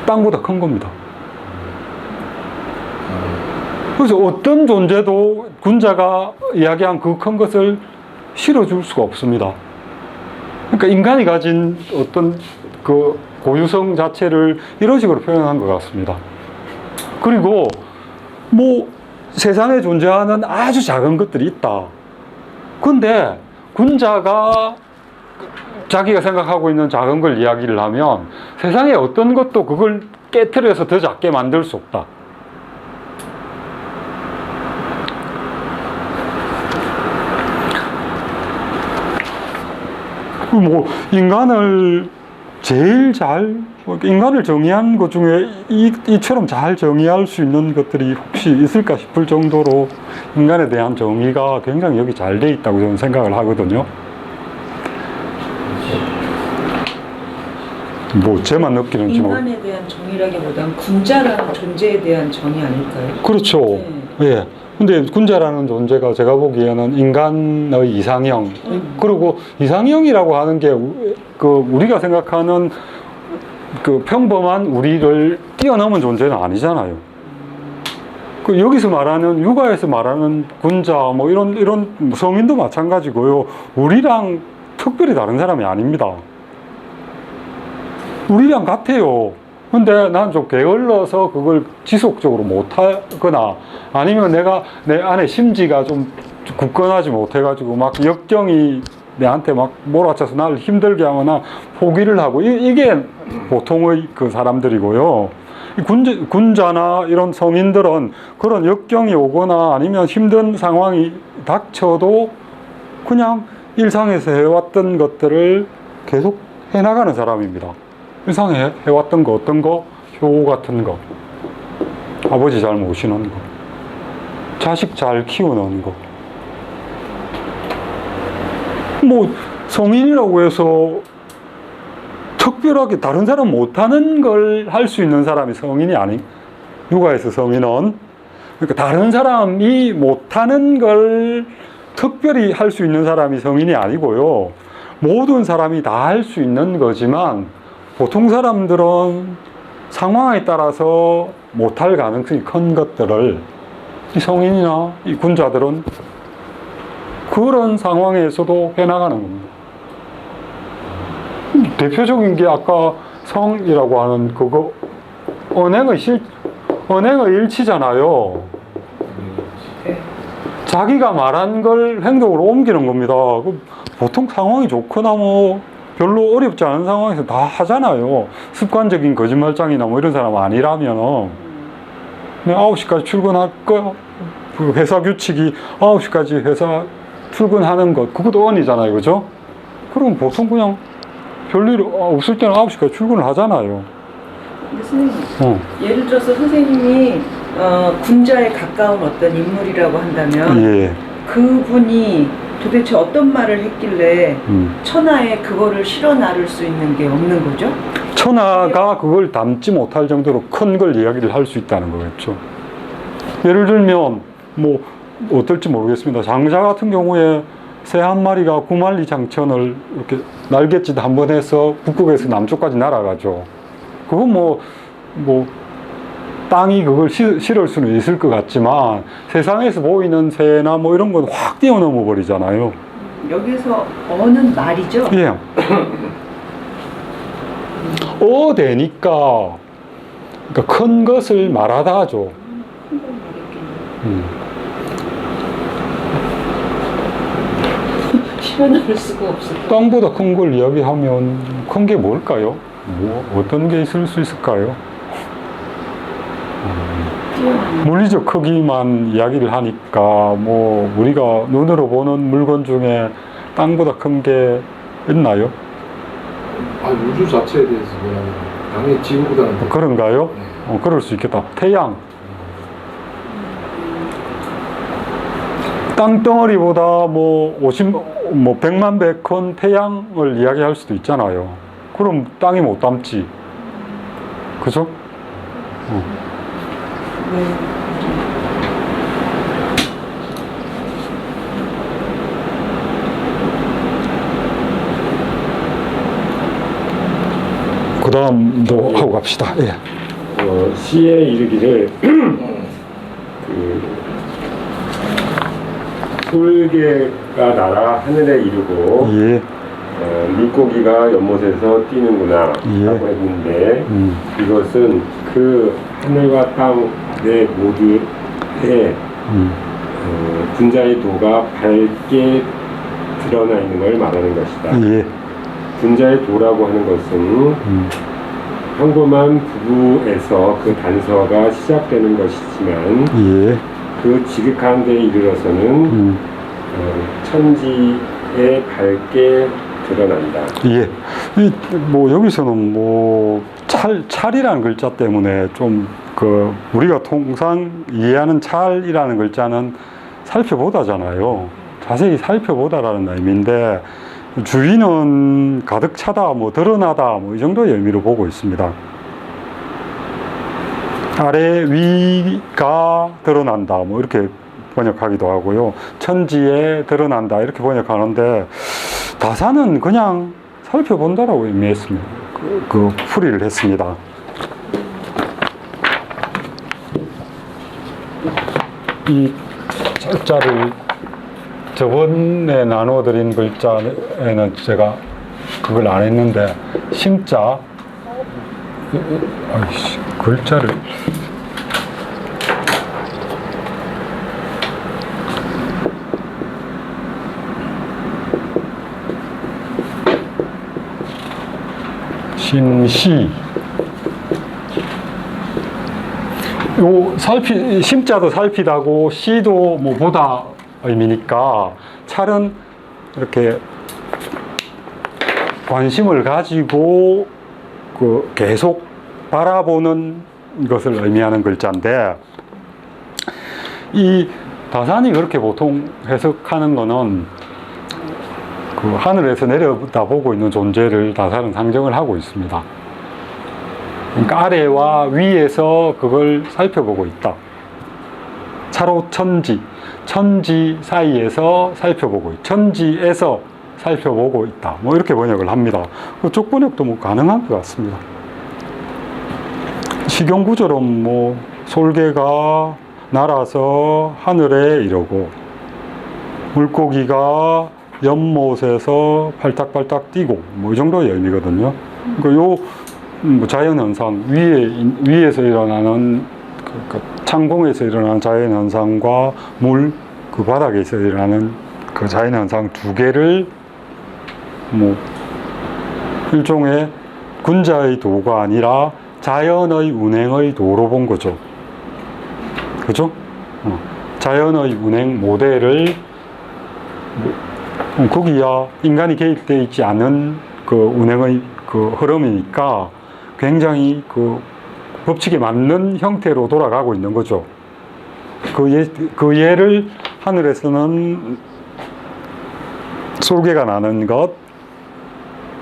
땅보다 큰 겁니다. 그래서 어떤 존재도 군자가 이야기한 그 큰 것을 실어줄 수가 없습니다. 그러니까 인간이 가진 어떤 그 고유성 자체를 이런 식으로 표현한 것 같습니다. 그리고 뭐 세상에 존재하는 아주 작은 것들이 있다. 근데 군자가 자기가 생각하고 있는 작은 걸 이야기를 하면 세상에 어떤 것도 그걸 깨트려서 더 작게 만들 수 없다. 뭐 인간을 인간을 정의한 것 중에 이처럼 잘 정의할 수 있는 것들이 혹시 있을까 싶을 정도로 인간에 대한 정의가 굉장히 여기 잘 돼 있다고 저는 생각을 하거든요. 뭐 제만 느끼는지 뭐. 인간에 대한 정의라기보단 군자라는 존재에 대한 정의 아닐까요? 그렇죠. 네. 예. 근데 군자라는 존재가 제가 보기에는 인간의 이상형. 그리고 이상형이라고 하는 게 우리가 생각하는 그 평범한 우리를 뛰어넘은 존재는 아니잖아요. 그 여기서 말하는 육아에서 말하는 군자 뭐 이런 성인도 마찬가지고요. 우리랑 특별히 다른 사람이 아닙니다. 우리랑 같아요. 근데 난 좀 게을러서 그걸 지속적으로 못하거나 아니면 내가 내 안에 심지가 좀 굳건하지 못해가지고 막 역경이 내한테 막 몰아쳐서 나를 힘들게 하거나 포기를 하고 이게 보통의 그 사람들이고요. 군자나 이런 성인들은 그런 역경이 오거나 아니면 힘든 상황이 닥쳐도 그냥 일상에서 해왔던 것들을 계속 해나가는 사람입니다. 일상에 해왔던 거, 어떤 거, 효 같은 거, 아버지 잘 모시는 거, 자식 잘 키우는 거. 뭐 성인이라고 해서 특별하게 다른 사람 못하는 걸 할 수 있는 사람이 성인이 육아에서 성인은 그러니까 다른 사람이 못하는 걸 특별히 할 수 있는 사람이 성인이 아니고요. 모든 사람이 다 할 수 있는 거지만 보통 사람들은 상황에 따라서 못할 가능성이 큰 것들을 이 성인이나 이 군자들은 그런 상황에서도 해나가는 겁니다. 대표적인 게 아까 성이라고 하는 그거 언행의 일치잖아요. 자기가 말한 걸 행동으로 옮기는 겁니다. 보통 상황이 좋거나 뭐 별로 어렵지 않은 상황에서 다 하잖아요. 습관적인 거짓말장이나 뭐 이런 사람 아니라면 9시까지 출근할 거, 그 회사 규칙이 9시까지 회사 출근하는 것, 그것도 언이잖아요. 그죠? 그럼 보통 그냥 별일 없을 때는 9시까지 출근을 하잖아요. 근데 선생님, 예를 들어서 선생님이 군자에 가까운 어떤 인물이라고 한다면 예. 그분이 도대체 어떤 말을 했길래 천하에 그거를 실어 나를 수 있는 게 없는 거죠? 천하가 그걸 담지 못할 정도로 큰 걸 이야기를 할 수 있다는 거겠죠. 예를 들면 뭐 어떨지 모르겠습니다. 장자 같은 경우에 새 한 마리가 구만리 장천을 이렇게 날갯짓 한 번 해서 북극에서 남쪽까지 날아가죠. 그건 뭐 땅이 그걸 실을 수는 있을 것 같지만 세상에서 보이는 새나 뭐 이런 건 확 뛰어넘어 버리잖아요. 여기서 어는 말이죠? 예. 되니까 그러니까 큰 것을 말하다 하죠. 실현할 수가 없을 것 땅보다 큰 걸 이야기하면 큰 게 뭘까요? 어떤 게 있을 수 있을까요? 물리적 크기만 이야기를 하니까 뭐 우리가 눈으로 보는 물건 중에 땅보다 큰 게 있나요? 우주 자체에 대해서 뭐라면 당연히 지구보다는 그런가요? 그럴 수 있겠다. 태양. 땅덩어리보다 뭐 100만 배 큰 태양을 이야기할 수도 있잖아요. 그럼 땅이 못 담지. 그죠? 네. 그 다음도 하고 갑시다. 예. 시에 이르기를 솔개가 날아 하늘에 이르고 예. 물고기가 연못에서 뛰는구나 예. 라고 했는데 이것은 그 하늘과 땅의 모두에 군자의 도가 밝게 드러나 있는 걸 말하는 것이다. 예. 군자의 도라고 하는 것은 평범한 부부에서 그 단서가 시작되는 것이지만 예. 그 지극한 데에 이르러서는 천지에 밝게 드러난다. 예. 뭐 여기서는 찰이라는 글자 때문에 좀 우리가 통상 이해하는 찰이라는 글자는 살펴보다잖아요. 자세히 살펴보다라는 의미인데 주위는 가득 차다, 뭐 드러나다, 뭐 이 정도의 의미로 보고 있습니다. 아래 위가 드러난다, 뭐 이렇게 번역하기도 하고요. 천지에 드러난다 이렇게 번역하는데 다사는 그냥 살펴본다라고 의미했습니다. 그 풀이를 했습니다. 이 철자를 저번에 나눠드린 글자에는 제가 그걸 안 했는데 심자 아이씨 글자를 심시 요 심자도 살피다고 시도 뭐 보다 의미니까 찰은 이렇게 관심을 가지고 그 계속 바라보는 것을 의미하는 글자인데 이 다산이 그렇게 보통 해석하는 거는 그 하늘에서 내려다보고 있는 존재를 다산은 상정을 하고 있습니다. 그러니까 아래와 위에서 그걸 살펴보고 있다. 차로 천지 사이에서 살펴보고 천지에서 살펴보고 있다. 뭐 이렇게 번역을 합니다. 그쪽 번역도 뭐 가능한 것 같습니다. 시경구처럼 뭐 솔개가 날아서 하늘에 이러고 물고기가 연못에서 팔딱팔딱 뛰고 뭐 이 정도의 의미거든요. 그러니까 뭐 자연현상 위에서 일어나는 그 창공에서 일어나는 자연현상과 물 그 바닥에서 일어나는 그 자연현상 두 개를 뭐 일종의 군자의 도가 아니라 자연의 운행의 도로 본 거죠. 그죠? 자연의 운행 모델을 거기야 인간이 개입되어 있지 않은 그 운행의 그 흐름이니까 굉장히 그 법칙에 맞는 형태로 돌아가고 있는 거죠. 그 예를 하늘에서는 솔개가 나는 것,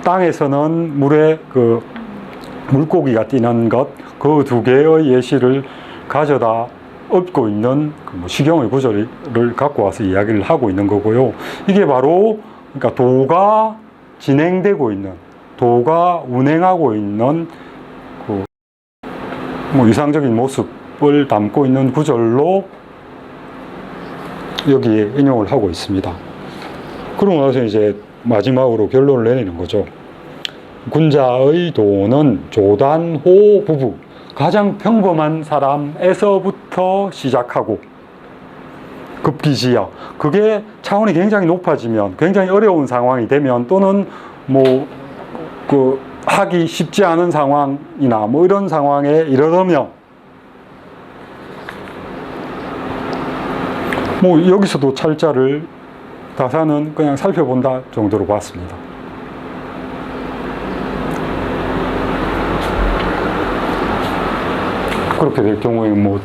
땅에서는 물에 그 물고기가 뛰는 것, 그 두 개의 예시를 가져다 엎고 있는 그 시경의 구절을 갖고 와서 이야기를 하고 있는 거고요. 이게 바로 그러니까 도가 진행되고 있는, 도가 운행하고 있는 그 뭐 이상적인 모습을 담고 있는 구절로 여기에 인용을 하고 있습니다. 그러고 나서 이제 마지막으로 결론을 내리는 거죠. 군자의 도는 조단호 부부, 가장 평범한 사람에서부터 시작하고 급기지야. 그게 차원이 굉장히 높아지면, 굉장히 어려운 상황이 되면, 또는 뭐 그 하기 쉽지 않은 상황이나 뭐 이런 상황에 이르러면 뭐 여기서도 찰자를 다사는 그냥 살펴본다 정도로 봤습니다. 그렇게 될 경우에 뭐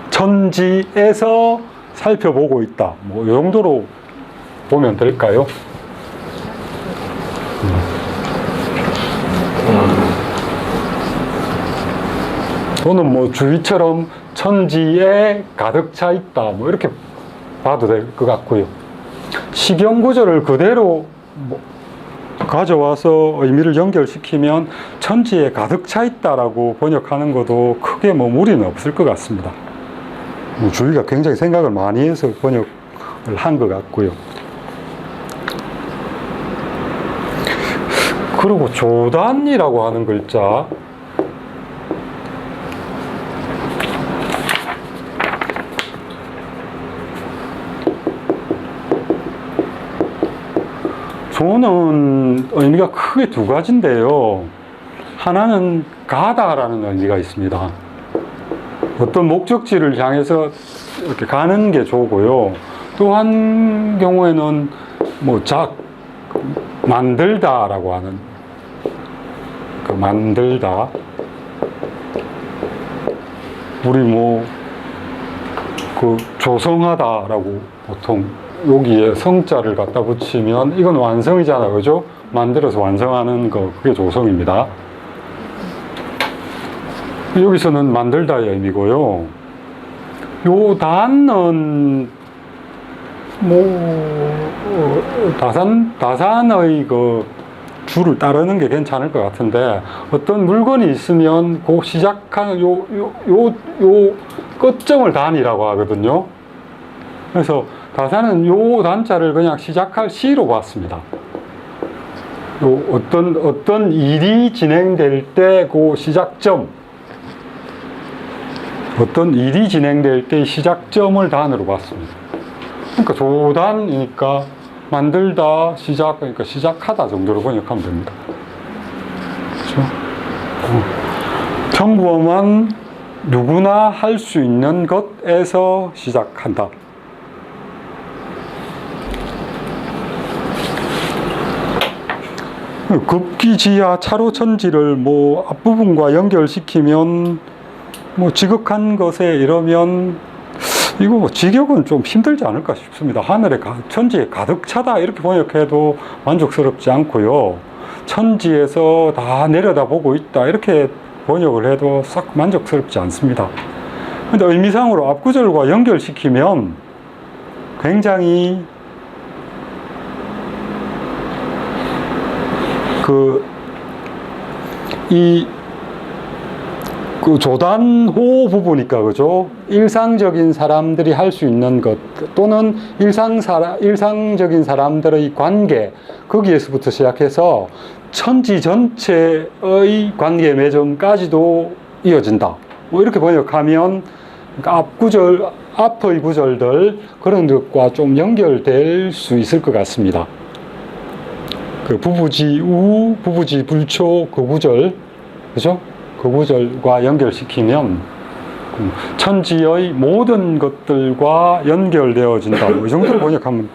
천지에서 살펴보고 있다. 뭐 이 정도로 보면 될까요? 또는 뭐 주위처럼 천지에 가득 차 있다. 뭐 이렇게 봐도 될 것 같고요. 시경구절을 그대로 뭐 가져와서 의미를 연결시키면 천지에 가득 차 있다라고 번역하는 것도 크게 뭐 무리는 없을 것 같습니다. 뭐 주위가 굉장히 생각을 많이 해서 번역을 한 것 같고요. 그리고 조단이라고 하는 글자, 조는 의미가 크게 두 가지인데요. 하나는 가다라는 의미가 있습니다. 어떤 목적지를 향해서 이렇게 가는 게 조고요. 또 한 경우에는 뭐 만들다라고 하는 그 만들다. 우리 뭐 그 조성하다라고 보통 여기에 성자를 갖다 붙이면 이건 완성이잖아, 그죠? 만들어서 완성하는 거, 그게 조성입니다. 여기서는 만들다의 의미고요. 요 단은 다산의 그 줄을 따르는 게 괜찮을 것 같은데, 어떤 물건이 있으면 그 시작하는 요 끝점을 단이라고 하거든요. 그래서 다산은 요 단자를 그냥 시작할 시로 봤습니다. 요 어떤 일이 진행될 때 그 시작점, 어떤 일이 진행될 때 시작점을 단으로 봤습니다. 그러니까 조단이니까 만들다, 시작, 그러니까 시작하다 정도로 번역하면 됩니다. 그렇죠? 평범한 누구나 할 수 있는 것에서 시작한다. 급기지야 차로천지를 뭐 앞부분과 연결시키면 뭐 지극한 것에 이러면 이거 뭐 직역은 좀 힘들지 않을까 싶습니다. 하늘에 천지에 가득 차다 이렇게 번역해도 만족스럽지 않고요. 천지에서 다 내려다보고 있다 이렇게 번역을 해도 싹 만족스럽지 않습니다. 근데 의미상으로 앞구절과 연결시키면 굉장히 그 조단호 부부니까, 그죠? 일상적인 사람들이 할 수 있는 것, 또는 일상적인 사람들의 관계, 거기에서부터 시작해서 천지 전체의 관계 맺음까지도 이어진다. 뭐 이렇게 번역하면 앞의 구절들, 그런 것과 좀 연결될 수 있을 것 같습니다. 그 부부지우, 부부지불초 그 구절, 그죠? 그 구절과 연결시키면 천지의 모든 것들과 연결되어진다. 뭐 이 정도로 번역하면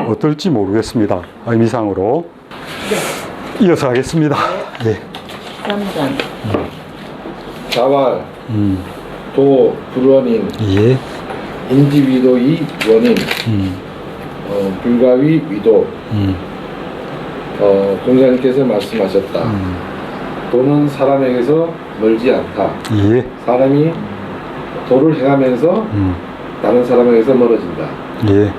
어떨지 모르겠습니다. 의미상으로. 네. 이어서 하겠습니다. 네. 3단. 자왈, 도, 불원인, 예. 인지위도의 원인, 불가위 위도, 공자님께서 말씀하셨다. 도는 사람에게서 멀지 않다. 예. 사람이 도를 행하면서 다른 사람에게서 멀어진다. 예.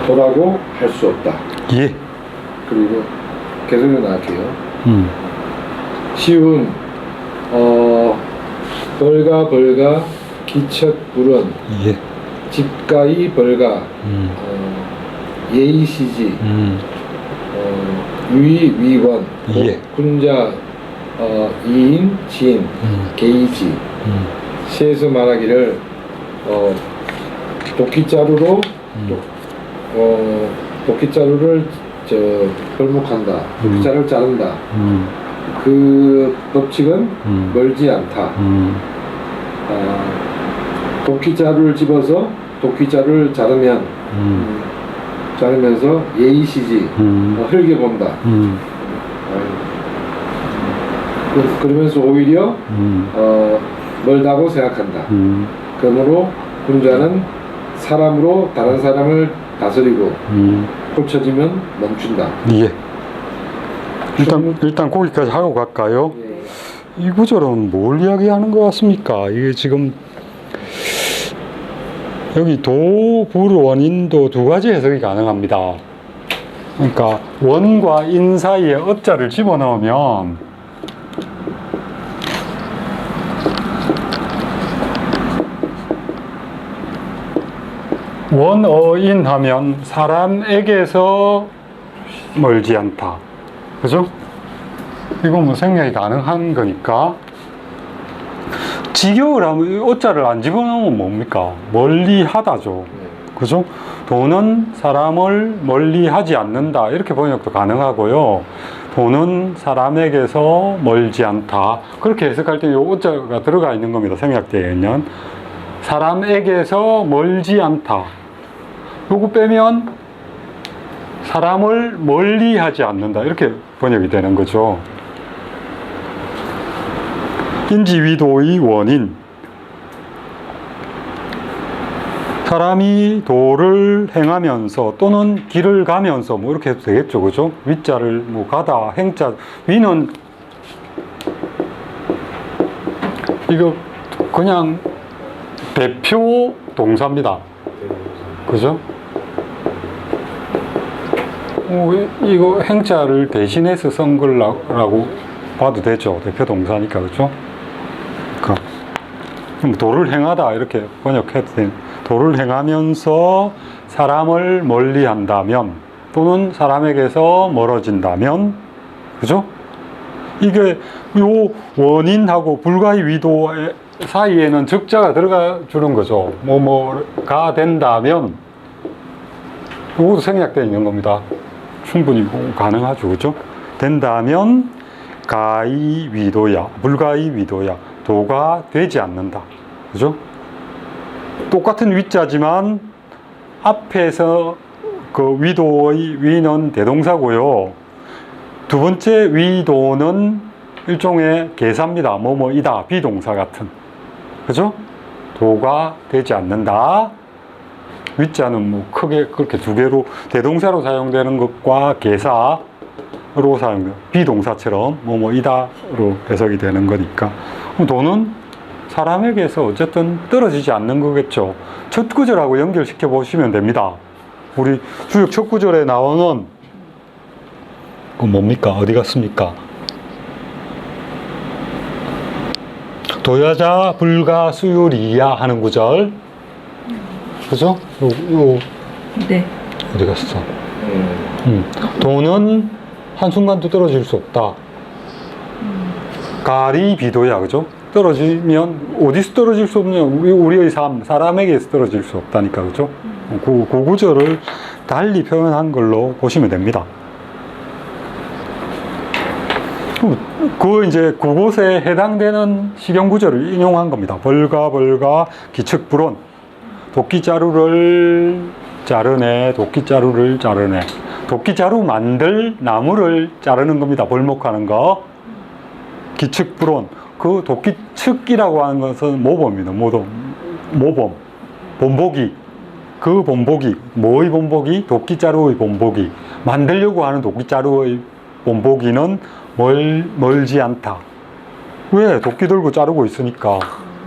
도라고 할 수 없다. 예. 그리고 계속 나갈게요. 시운 벌가 기척불은 예. 집가이 벌가 예의시지 위원 예. 군자 이인 지인 개이지 시에서 말하기를 도끼자루로 도끼자루를 벌목한다. 도끼자루를 자른다. 그 법칙은 멀지 않다. 도끼자루를 집어서 도끼자루를 자르면서 예의시지 흘게 본다. 그러면서 오히려 멀다고 생각한다. 그러므로 군자는 사람으로 다른 사람을 다스리고 펼쳐지면 멈춘다. 예. 일단 거기까지 하고 갈까요? 예. 이 구절은 뭘 이야기하는 것 같습니까? 이게 지금 여기 도, 불, 원인도 두 가지 해석이 가능합니다. 그러니까 원과 인 사이에 어자를 집어넣으면 원어인 하면 사람에게서 멀지 않다. 그죠? 이건 뭐 생략이 가능한 거니까. 직역을 하면 어자를 안 집어넣으면 뭡니까? 멀리 하다죠. 그죠? 도는 사람을 멀리 하지 않는다. 이렇게 번역도 가능하고요. 도는 사람에게서 멀지 않다. 그렇게 해석할 때 이 어자가 들어가 있는 겁니다. 생략되면. 사람에게서 멀지 않다. 요거 빼면 사람을 멀리 하지 않는다. 이렇게 번역이 되는 거죠. 인지위도의 원인. 사람이 도를 행하면서 또는 길을 가면서 뭐 이렇게 해도 되겠죠. 그죠? 위자를 뭐 가다, 행자, 위는 이거 그냥 대표 동사입니다. 그죠? 이거 행자를 대신해서 쓴 거라고 봐도 되죠. 대표 동사니까. 그죠? 그럼 도를 행하다 이렇게 번역해도 돼요. 도를 행하면서 사람을 멀리 한다면 또는 사람에게서 멀어진다면, 그죠? 이게 요 원인하고 불가의 위도 사이에는 적자가 들어가 주는 거죠. 뭐가 된다면, 요것도 생략되어 있는 겁니다. 충분히 가능하죠. 그죠? 된다면 가의 위도야, 불가의 위도야, 도가 되지 않는다. 그죠? 똑같은 위자지만 앞에서 그 위도의 위는 대동사고요. 두 번째 위도는 일종의 계사입니다. 뭐뭐이다, 비동사 같은. 그죠? 도가 되지 않는다. 위자는 뭐 크게 그렇게 두 개로 대동사로 사용되는 것과 계사로 사용돼요. 비동사처럼 뭐뭐이다로 해석이 되는 거니까. 도는 사람에게서 어쨌든 떨어지지 않는 거겠죠. 첫 구절하고 연결시켜 보시면 됩니다. 우리 주역 첫 구절에 나오는 그 뭡니까? 어디 갔습니까? 도여자 불가 수유리야 하는 구절. 그죠? 네. 어디 갔어? 도는 한순간도 떨어질 수 없다. 가리 비도야. 그죠? 떨어지면 어디서 떨어질 수 없냐? 우리의 삶, 사람에게서 떨어질 수 없다니까. 그죠? 그 구절을 달리 표현한 걸로 보시면 됩니다. 그 이제 그곳에 해당되는 시경 구절을 인용한 겁니다. 벌가 기측불온 도끼자루를 자르네, 도끼자루를 자르네. 도끼자루 만들 나무를 자르는 겁니다. 벌목하는 거. 기측불온. 그 도끼측이라고 하는 것은 모범입니다. 모범. 본보기. 그 본보기. 뭐의 본보기? 도끼자루의 본보기. 만들려고 하는 도끼자루의 본보기는 멀지 않다. 왜? 도끼 들고 자르고 있으니까.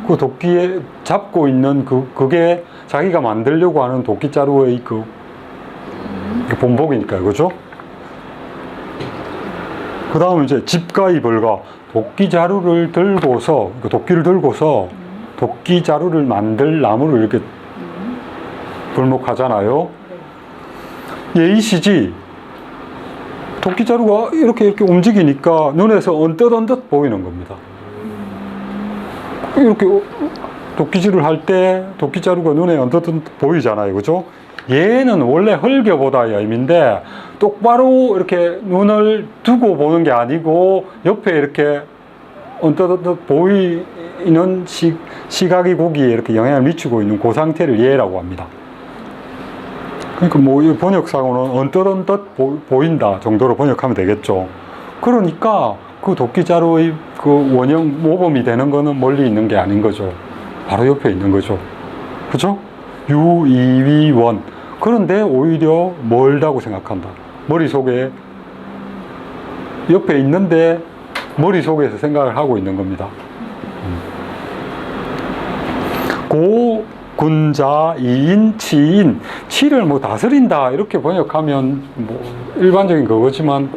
그 도끼에 잡고 있는 그게 자기가 만들려고 하는 도끼자루의 그 본보기니까요. 그죠? 그 다음에 이제 집가의 벌가. 도끼자루를 들고서, 도끼를 들고서 도끼자루를 만들 나무를 이렇게 벌목하잖아요. 예의시지. 도끼자루가 이렇게 움직이니까 눈에서 언뜻 보이는 겁니다. 이렇게 도끼질을 할 때 도끼자루가 눈에 언뜻 보이잖아요. 그죠? 얘는 원래 헐겨보다의 의미인데 똑바로 이렇게 눈을 두고 보는 게 아니고 옆에 이렇게 언뜻 보이는 시각의 고기에 이렇게 영향을 미치고 있는 그 상태를 예라고 합니다. 그러니까 뭐 번역상으로는 언뜻 보인다 정도로 번역하면 되겠죠. 그러니까 그 도끼자루의 그 원형 모범이 되는 거는 멀리 있는 게 아닌 거죠. 바로 옆에 있는 거죠. 그죠? 유이위원. 그런데 오히려 멀다고 생각한다. 머릿속에 옆에 있는데 머릿속에서 생각을 하고 있는 겁니다. 고 군자 이인 치인. 치를 뭐 다스린다 이렇게 번역하면 뭐 일반적인 그거지만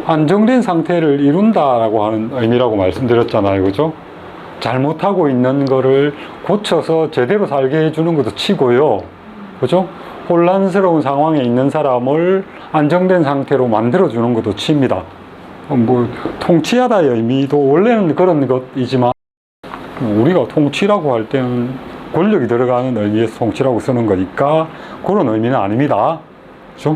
안정된 상태를 이룬다라고 하는 의미라고 말씀드렸잖아요. 그죠? 잘못하고 있는 거를 고쳐서 제대로 살게 해주는 것도 치고요. 그죠? 혼란스러운 상황에 있는 사람을 안정된 상태로 만들어주는 것도 치입니다. 뭐 통치하다의 의미도 원래는 그런 것이지만 우리가 통치라고 할 때는 권력이 들어가는 의미에서 통치라고 쓰는 거니까 그런 의미는 아닙니다. 그죠?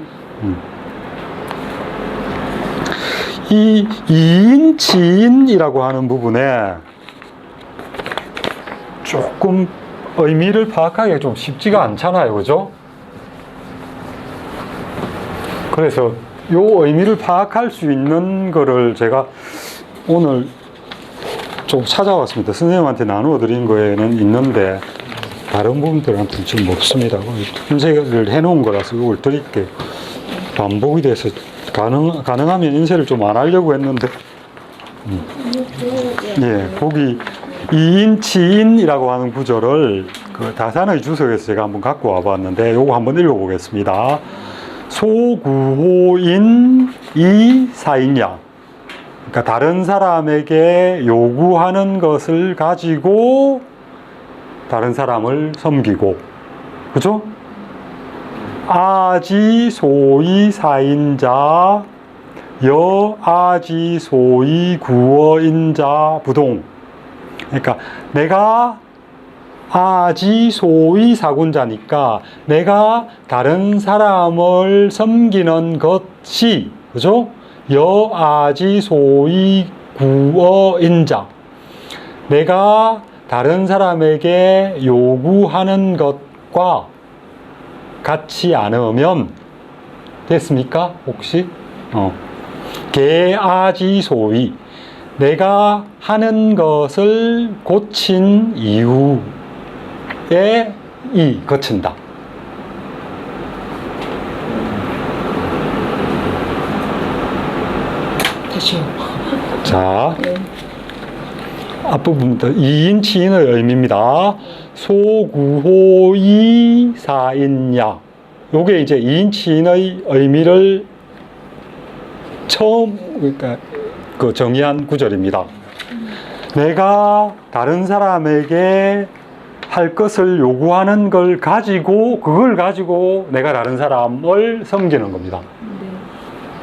이 이인치인이라고 하는 부분에 조금 의미를 파악하기가 좀 쉽지가 않잖아요. 그죠? 그래서 요 의미를 파악할 수 있는 거를 제가 오늘 좀 찾아왔습니다. 선생님한테 나누어 드린 거에는 있는데 다른 분들한테는 좀 없습니다. 인쇄를 해놓은 거라서 이걸 드릴게요. 반복이 돼서 가능하면 인쇄를 좀 안 하려고 했는데 예, 거기 2인 치인이라고 하는 구절을 그 다산의 주석에서 제가 한번 갖고 와봤는데 요거 한번 읽어보겠습니다. 소구호인 이사인야, 그러니까 다른 사람에게 요구하는 것을 가지고 다른 사람을 섬기고, 그죠? 아지 소이 사인자 여아지 소이 구어인자 부동. 그러니까 내가 아지 소이 사군자니까 내가 다른 사람을 섬기는 것이, 그죠? 여아지 소이 구어인자, 내가 다른 사람에게 요구하는 것과 같지 않으면 됐습니까? 혹시? 개아지 소이, 내가 하는 것을 고친 이후에 이 거친다. 다시요. 자, 앞부분부터 2인 치인의 의미입니다. 소구호이 사인야. 요게 이제 2인 치인의 의미를 처음 그러니까 그 정의한 구절입니다. 내가 다른 사람에게 할 것을 요구하는 걸 가지고, 그걸 가지고 내가 다른 사람을 섬기는 겁니다.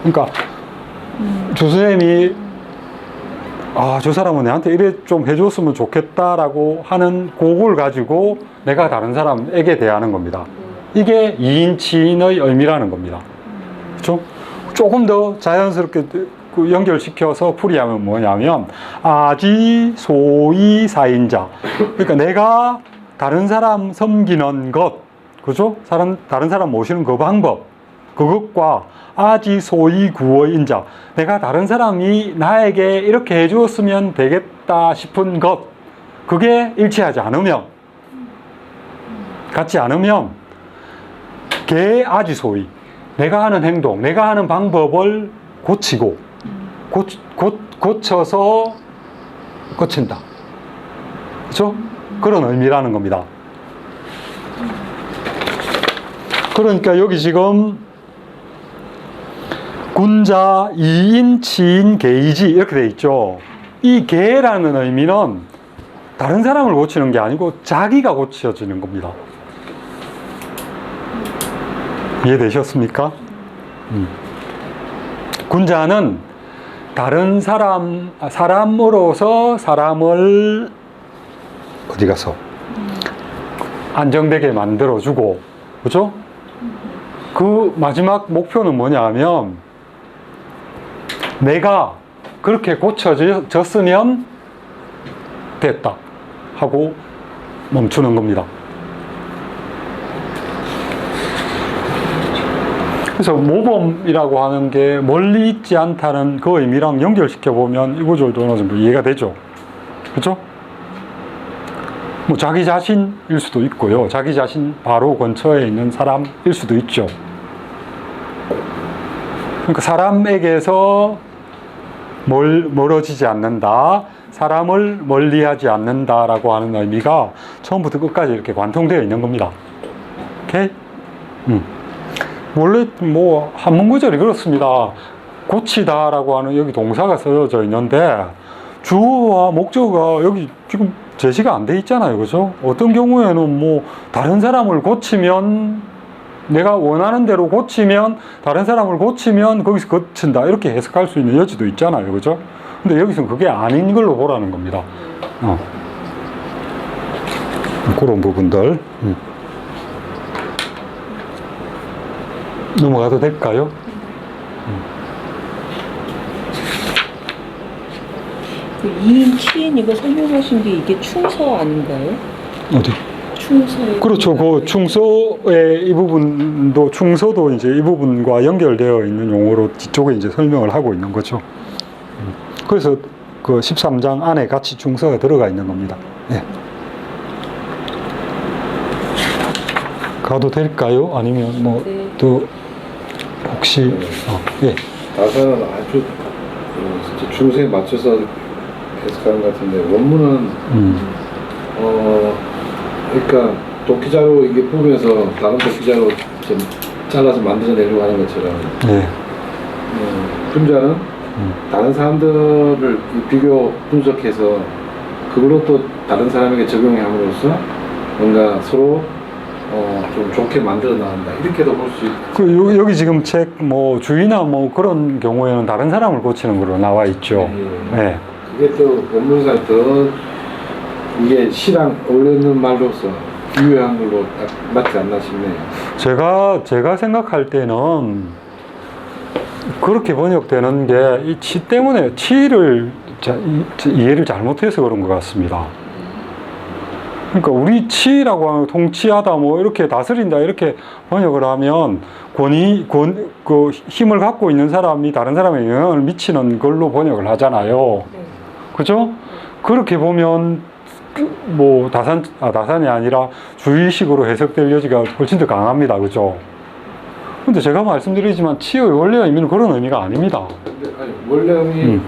그러니까 주 선생님이 저 사람은 내한테 이래 좀 해줬으면 좋겠다라고 하는 그걸 가지고 내가 다른 사람에게 대하는 겁니다. 이게 2인 치인의 의미라는 겁니다. 그렇죠? 조금 더 자연스럽게 연결시켜서 풀이하면 뭐냐면 아지 소이 사인자, 그러니까 내가 다른 사람 섬기는 것, 그죠? 다른 사람 모시는 그 방법, 그것과 아지 소이 구어인자, 내가 다른 사람이 나에게 이렇게 해주었으면 되겠다 싶은 것, 그게 일치하지 않으면, 같지 않으면 개 아지 소이, 내가 하는 행동, 내가 하는 방법을 고치고 고쳐서 고친다. 그렇죠? 그런 의미라는 겁니다. 그러니까 여기 지금 군자 2인 치인 개이지 이렇게 돼 있죠. 이 개라는 의미는 다른 사람을 고치는 게 아니고 자기가 고쳐지는 겁니다. 이해되셨습니까? 군자는 다른 사람으로서 사람을 어디 가서 안정되게 만들어주고, 그죠? 그 마지막 목표는 뭐냐 하면 내가 그렇게 고쳐졌으면 됐다 하고 멈추는 겁니다. 그래서 모범이라고 하는 게 멀리 있지 않다는 그 의미랑 연결시켜 보면 이 구절도 어느 정도 이해가 되죠. 그렇죠? 뭐 자기 자신일 수도 있고요. 자기 자신 바로 근처에 있는 사람일 수도 있죠. 그러니까 사람에게서 멀어지지 않는다, 사람을 멀리하지 않는다라고 하는 의미가 처음부터 끝까지 이렇게 관통되어 있는 겁니다. 오케이? 원래 뭐 한문 구절이 그렇습니다. 고치다라고 하는 여기 동사가 쓰여져 있는데 주어와 목적어가 여기 지금 제시가 안 돼 있잖아요. 그죠? 어떤 경우에는 뭐 다른 사람을 고치면, 내가 원하는 대로 고치면, 다른 사람을 고치면 거기서 거친다 이렇게 해석할 수 있는 여지도 있잖아요. 그죠? 근데 여기서는 그게 아닌 걸로 보라는 겁니다. 그런 부분들 넘어가도 될까요? 그 2인 치인 이거 설명하신 게 이게 충서 아닌가요? 어디? 충서의 그렇죠. 그 충서의 이 부분도, 충서도 이제 이 부분과 연결되어 있는 용어로 뒤쪽에 이제 설명을 하고 있는 거죠. 그래서 그 13장 안에 같이 충서가 들어가 있는 겁니다. 예. 가도 될까요? 아니면 뭐 네. 또 혹시 예. 다산은 아주 진짜 중세에 맞춰서 해석하는 것 같은데 원문은 그러니까 도끼자루 이게 뽑으면서 다른 도끼자루 좀 잘라서 만들어내려고 하는 것처럼 예. 군자는 다른 사람들을 비교 분석해서 그걸로 또 다른 사람에게 적용함으로써 뭔가 서로 좀 좋게 만들어 나간다 이렇게도 볼 수 있고 여기 지금 책 뭐 주의나 뭐 그런 경우에는 다른 사람을 고치는 걸로 나와 있죠. 예. 그게 또 원문상에 더 이게 시랑 어울리는 말로서 유효한 걸로 딱 맞지 않나 싶네요. 제가 생각할 때는 그렇게 번역되는 게 이 치 때문에 치를 이해를 잘못해서 그런 것 같습니다. 그러니까 우리 치라고 하면 통치하다 뭐 이렇게 다스린다 이렇게 번역을 하면 그 힘을 갖고 있는 사람이 다른 사람에게 영향을 미치는 걸로 번역을 하잖아요. 네. 그죠? 그렇게 보면 뭐 다산이 아니라 주의식으로 해석될 여지가 훨씬 더 강합니다. 그죠? 근데 제가 말씀드리지만 치의 원래 의미는 그런 의미가 아닙니다. 근데 아니, 원래 의미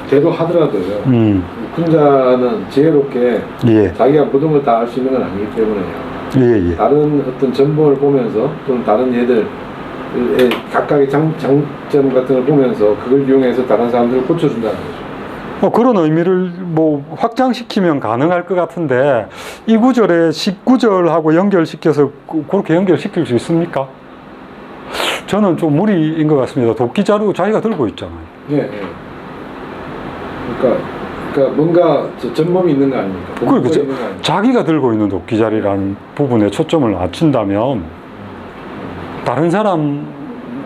대로 하더라도요. 군자는 지혜롭게 예. 자기가 모든 걸 다 알 수 있는 건 아니기 때문에요. 예, 예. 다른 어떤 전범을 보면서 또는 다른 얘들의 각각의 장점 같은 걸 보면서 그걸 이용해서 다른 사람들을 고쳐준다는 거죠. 그런 의미를 뭐 확장시키면 가능할 것 같은데 이 구절에 19절하고 연결시켜서 그렇게 연결시킬 수 있습니까? 저는 좀 무리인 것 같습니다. 도끼자루 자기가 들고 있잖아요. 예, 예. 그러니까 뭔가 전범이 있는 거 아닙니까? 그러니까 있는 거 아닙니까? 자기가 들고 있는 도끼자리라는 부분에 초점을 맞춘다면 다른 사람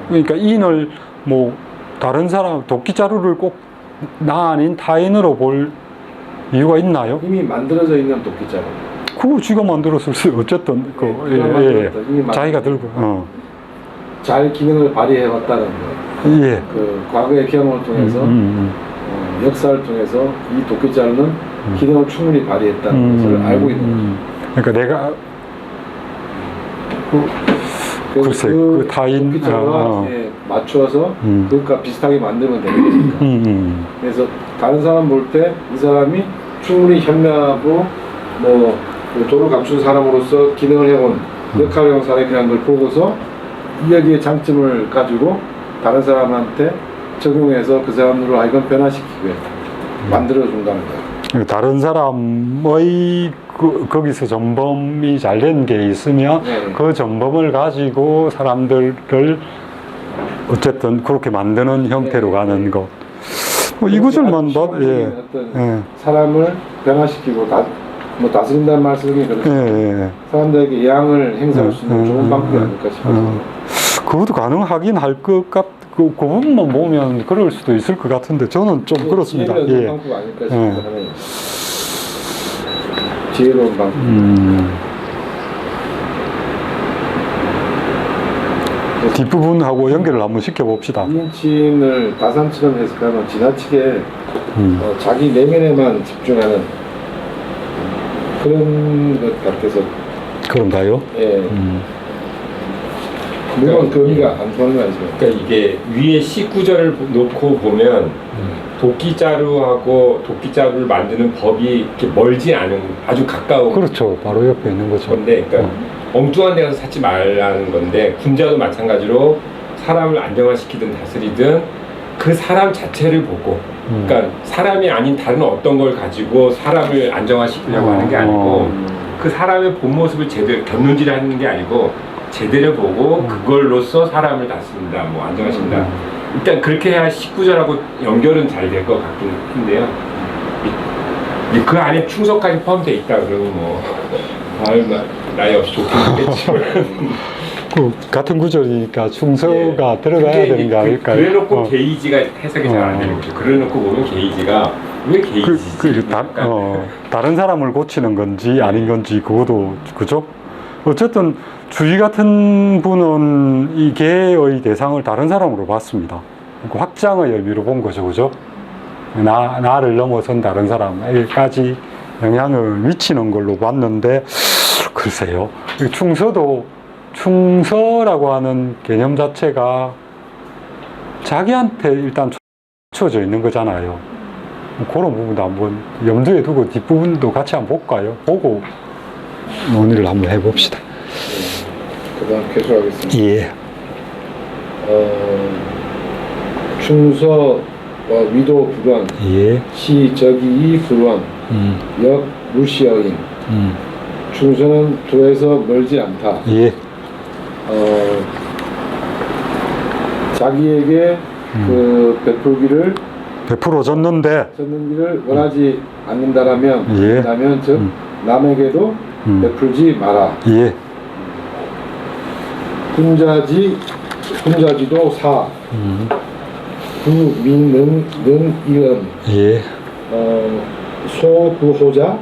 그러니까 인을 뭐 다른 사람 도끼자루를 꼭 나 아닌 타인으로 볼 이유가 있나요? 이미 만들어져 있는 도끼자루. 그거 쥐가 만들었을 수 어쨌든 자기가 들고 잘 기능을 발휘해왔다는 거. 예. 그 과거의 경험을 통해서 역사를 통해서 이 도끼자루는 기능을 충분히 발휘했다는 것을 알고 있는 거죠. 그러니까 내가 글쎄 그 타인 도끼자루와 맞추어서 그것과 비슷하게 만들면 되는 거니까. 그래서 다른 사람 볼 때 이 사람이 충분히 현명하고 뭐 도를 갖춘 사람으로서 기능을 해온 역할을 해온 사람이라는 걸 보고서 여기에 장점을 가지고 다른 사람한테 적용해서 그 사람으로 하여금 변화시키게 만들어준다는 거예요. 다른 사람의 거기서 전범이 잘 된 게 있으면 그 전범을 가지고 사람들을 어쨌든 그렇게 만드는 형태로 가는 것. 이 구절만 봐도 사람을 변화시키고 뭐 다스린다는 말씀이 그렇죠. 사람들에게 예양을 행사할 수 있는 좋은 방법이 아닐까 싶어서. 그것도 가능하긴 할 것 그 부분만 보면 그럴 수도 있을 것 같은데 저는 좀 그렇습니다. 지혜로운 방법 아닐까 싶어서 지혜로운 방법. 뒷부분하고 연결을 한번 시켜봅시다. 이인칭을 다산처럼 해석하면 지나치게 자기 내면에만 집중하는 그런 것 같아서. 그런가요? 예. 물론 그 의미가 안 통하는 거 아니죠. 그러니까 이게 위에 19절을 놓고 보면 도끼자루하고 도끼자루를 만드는 법이 이렇게 멀지 않은 아주 가까운 그렇죠. 바로 옆에 있는 거죠. 건데, 그러니까 엉뚱한 데 가서 찾지 말라는 건데 군자도 마찬가지로 사람을 안정화시키든 다스리든 그 사람 자체를 보고, 그러니까 사람이 아닌 다른 어떤 걸 가지고 사람을 안정화시키려고 하는 게 아니고 그 사람의 본 모습을 제대로 곁눈질하는 게 아니고 제대로 보고 그걸로써 사람을 다스린다, 뭐 안정화시킨다. 일단 그렇게 해야 19절하고 연결은 잘 될 것 같긴 한데요. 그 안에 충성까지 포함되어 있다 그러면 뭐 나이 없이 좋긴 하겠지만 그 같은 구절이니까 충서가 들어가야 되는 거 아닐까요? 그래놓고 게이지가 해석이 잘 안 되는 거죠. 그래놓고 보면 게이지가 왜 게이지지? 다른 사람을 고치는 건지 아닌 건지 그것도 그죠? 어쨌든 주의 같은 분은 이 개의 대상을 다른 사람으로 봤습니다. 그 확장의 의미로 본 거죠, 그죠? 나를 넘어선 다른 사람에게까지 영향을 미치는 걸로 봤는데, 글쎄요. 충서도 충서라고 하는 개념 자체가 자기한테 일단 쳐져 있는 거잖아요. 그런 부분도 한번 염두에 두고 뒷부분도 같이 한번 볼까요? 보고 논의를 한번 해봅시다. 그다음 계속하겠습니다. 예. 충서 위도 불원, 예. 시적이 불원, 역 물시어인. 충서는 도에서 멀지 않다. 예. 자기에게 그 베풀기를 베풀어졌는데 줬는기를 원하지 않는다라면 예. 라면 즉 남에게도 베풀지 마라. 예. 군자지도 사 구민는 이은 예. 소구호자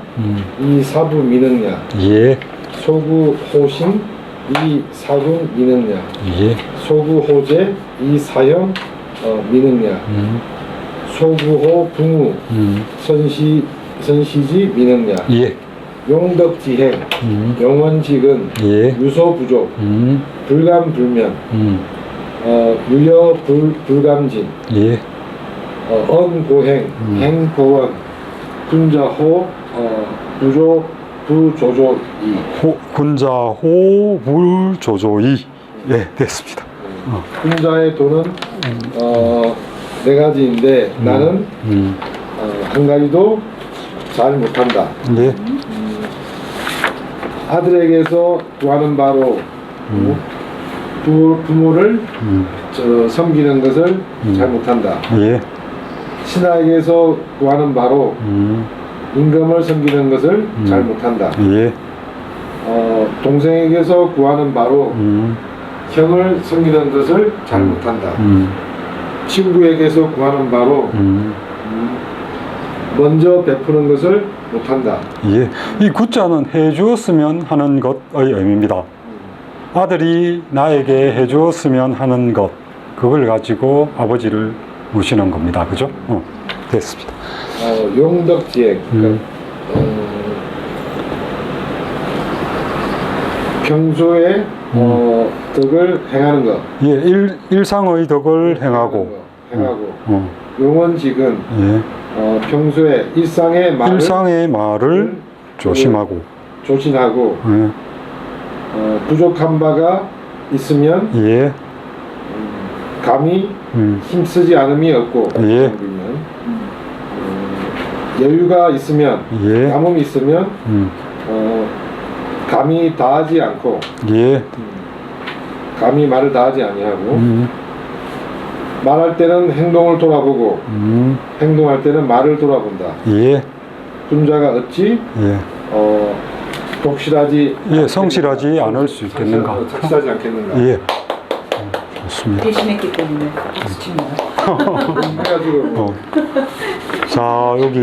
이 사부 미능냐 예. 소구호신 이 사군 미능냐 예. 소구호제 이 사형 미능냐 소구호 붕우 선시지 미능냐 예. 용덕지행 영원직은 예. 유소부족 불감불면 유여불감진 예. 언고행 행고원 군자호 부조조이 군자호 불조조이. 예, 됐습니다. 군자의 도는 네 가지인데 나는 한 가지도 잘 못한다. 예. 아들에게서 구하는 바로 부모를 섬기는 것을 잘 못한다. 예. 신하에게서 구하는 바로 임금을 섬기는 것을 잘 못한다. 예. 동생에게서 구하는 바로 형을 섬기는 것을 잘 못한다. 친구에게서 구하는 바로 먼저 베푸는 것을 못한다. 예. 이 구자는 해주었으면 하는 것의 의미입니다. 아들이 나에게 해주었으면 하는 것, 그걸 가지고 아버지를 모시는 겁니다. 그죠? 됐습니다. 용덕지행. 그러니까, 평소에 덕을 행하는 것. 예, 일상의 덕을 행하고. 용원직은 예. 평소에 일상의 말을 조심하고. 조심하고 예. 부족한 바가 있으면 예. 감히 힘쓰지 않음이 없고 예. 여유가 있으면 예. 남음이 있으면 감히 다하지 않고 예. 감히 말을 다하지 아니하고 말할 때는 행동을 돌아보고 행동할 때는 말을 돌아본다. 예. 군자가 어찌 예. 독실하지 예, 성실하지 않을 수 있겠는가? 착실하지 않겠는가? 예. 좋습니다. 대신했기 때문에 박수 칩니다. 해가지고 자, 여기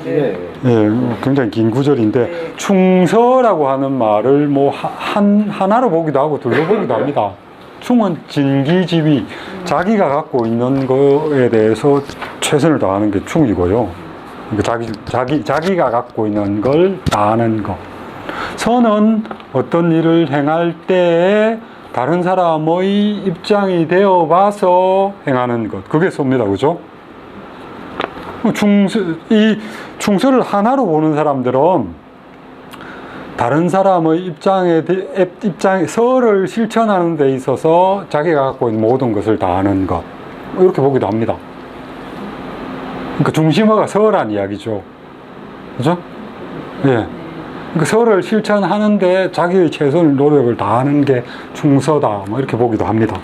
네. 예, 굉장히 긴 구절인데 네. 충서라고 하는 말을 뭐 하나로 보기도 하고 둘로 보기도 합니다. 충은 진기지휘, 자기가 갖고 있는 거에 대해서 최선을 다하는 게 충이고요. 그러니까 자기가 갖고 있는 걸 다하는 것. 서는 어떤 일을 행할 때에 다른 사람의 입장이 되어 봐서 행하는 것. 그게 서입니다. 그죠? 이 충서를 하나로 보는 사람들은 다른 사람의 서를 실천하는 데 있어서 자기가 갖고 있는 모든 것을 다하는 것. 이렇게 보기도 합니다. 그러니까 중심어가 서란 이야기죠. 그죠? 예. 그러니까 서를 실천하는데 자기의 최선의 노력을 다하는 게 충서다. 뭐 이렇게 보기도 합니다.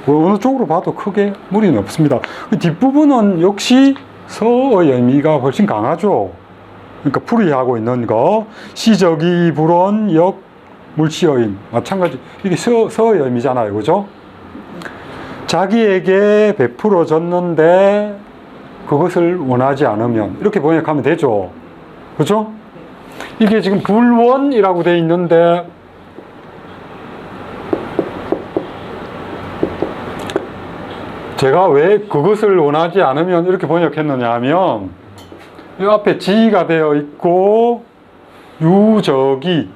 어느 쪽으로 봐도 크게 무리는 없습니다. 뒷부분은 역시 서의 의미가 훨씬 강하죠. 그러니까 풀이하고 있는 거, 시적이 불원, 역, 물시어인. 마찬가지. 이게 서의 의미잖아요. 그죠? 자기에게 베풀어졌는데 그것을 원하지 않으면 이렇게 번역하면 되죠. 그죠? 이게 지금 불원이라고 돼 있는데 제가 왜 그것을 원하지 않으면 이렇게 번역했느냐 하면 이 앞에 지가 되어 있고 유적이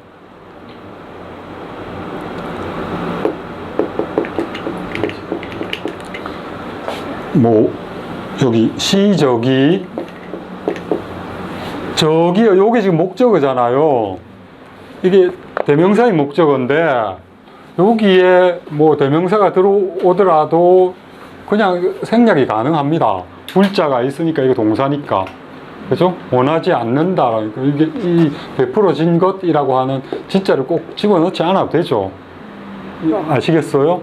뭐 여기 시적이 저기요, 요게 지금 목적어잖아요. 이게 대명사의 목적어인데 여기에 뭐 대명사가 들어오더라도 그냥 생략이 가능합니다. 불자가 있으니까 이게 동사니까. 그죠? 원하지 않는다. 이게 이 베풀어진 것이라고 하는 진짜를 꼭 집어넣지 않아도 되죠. 아시겠어요?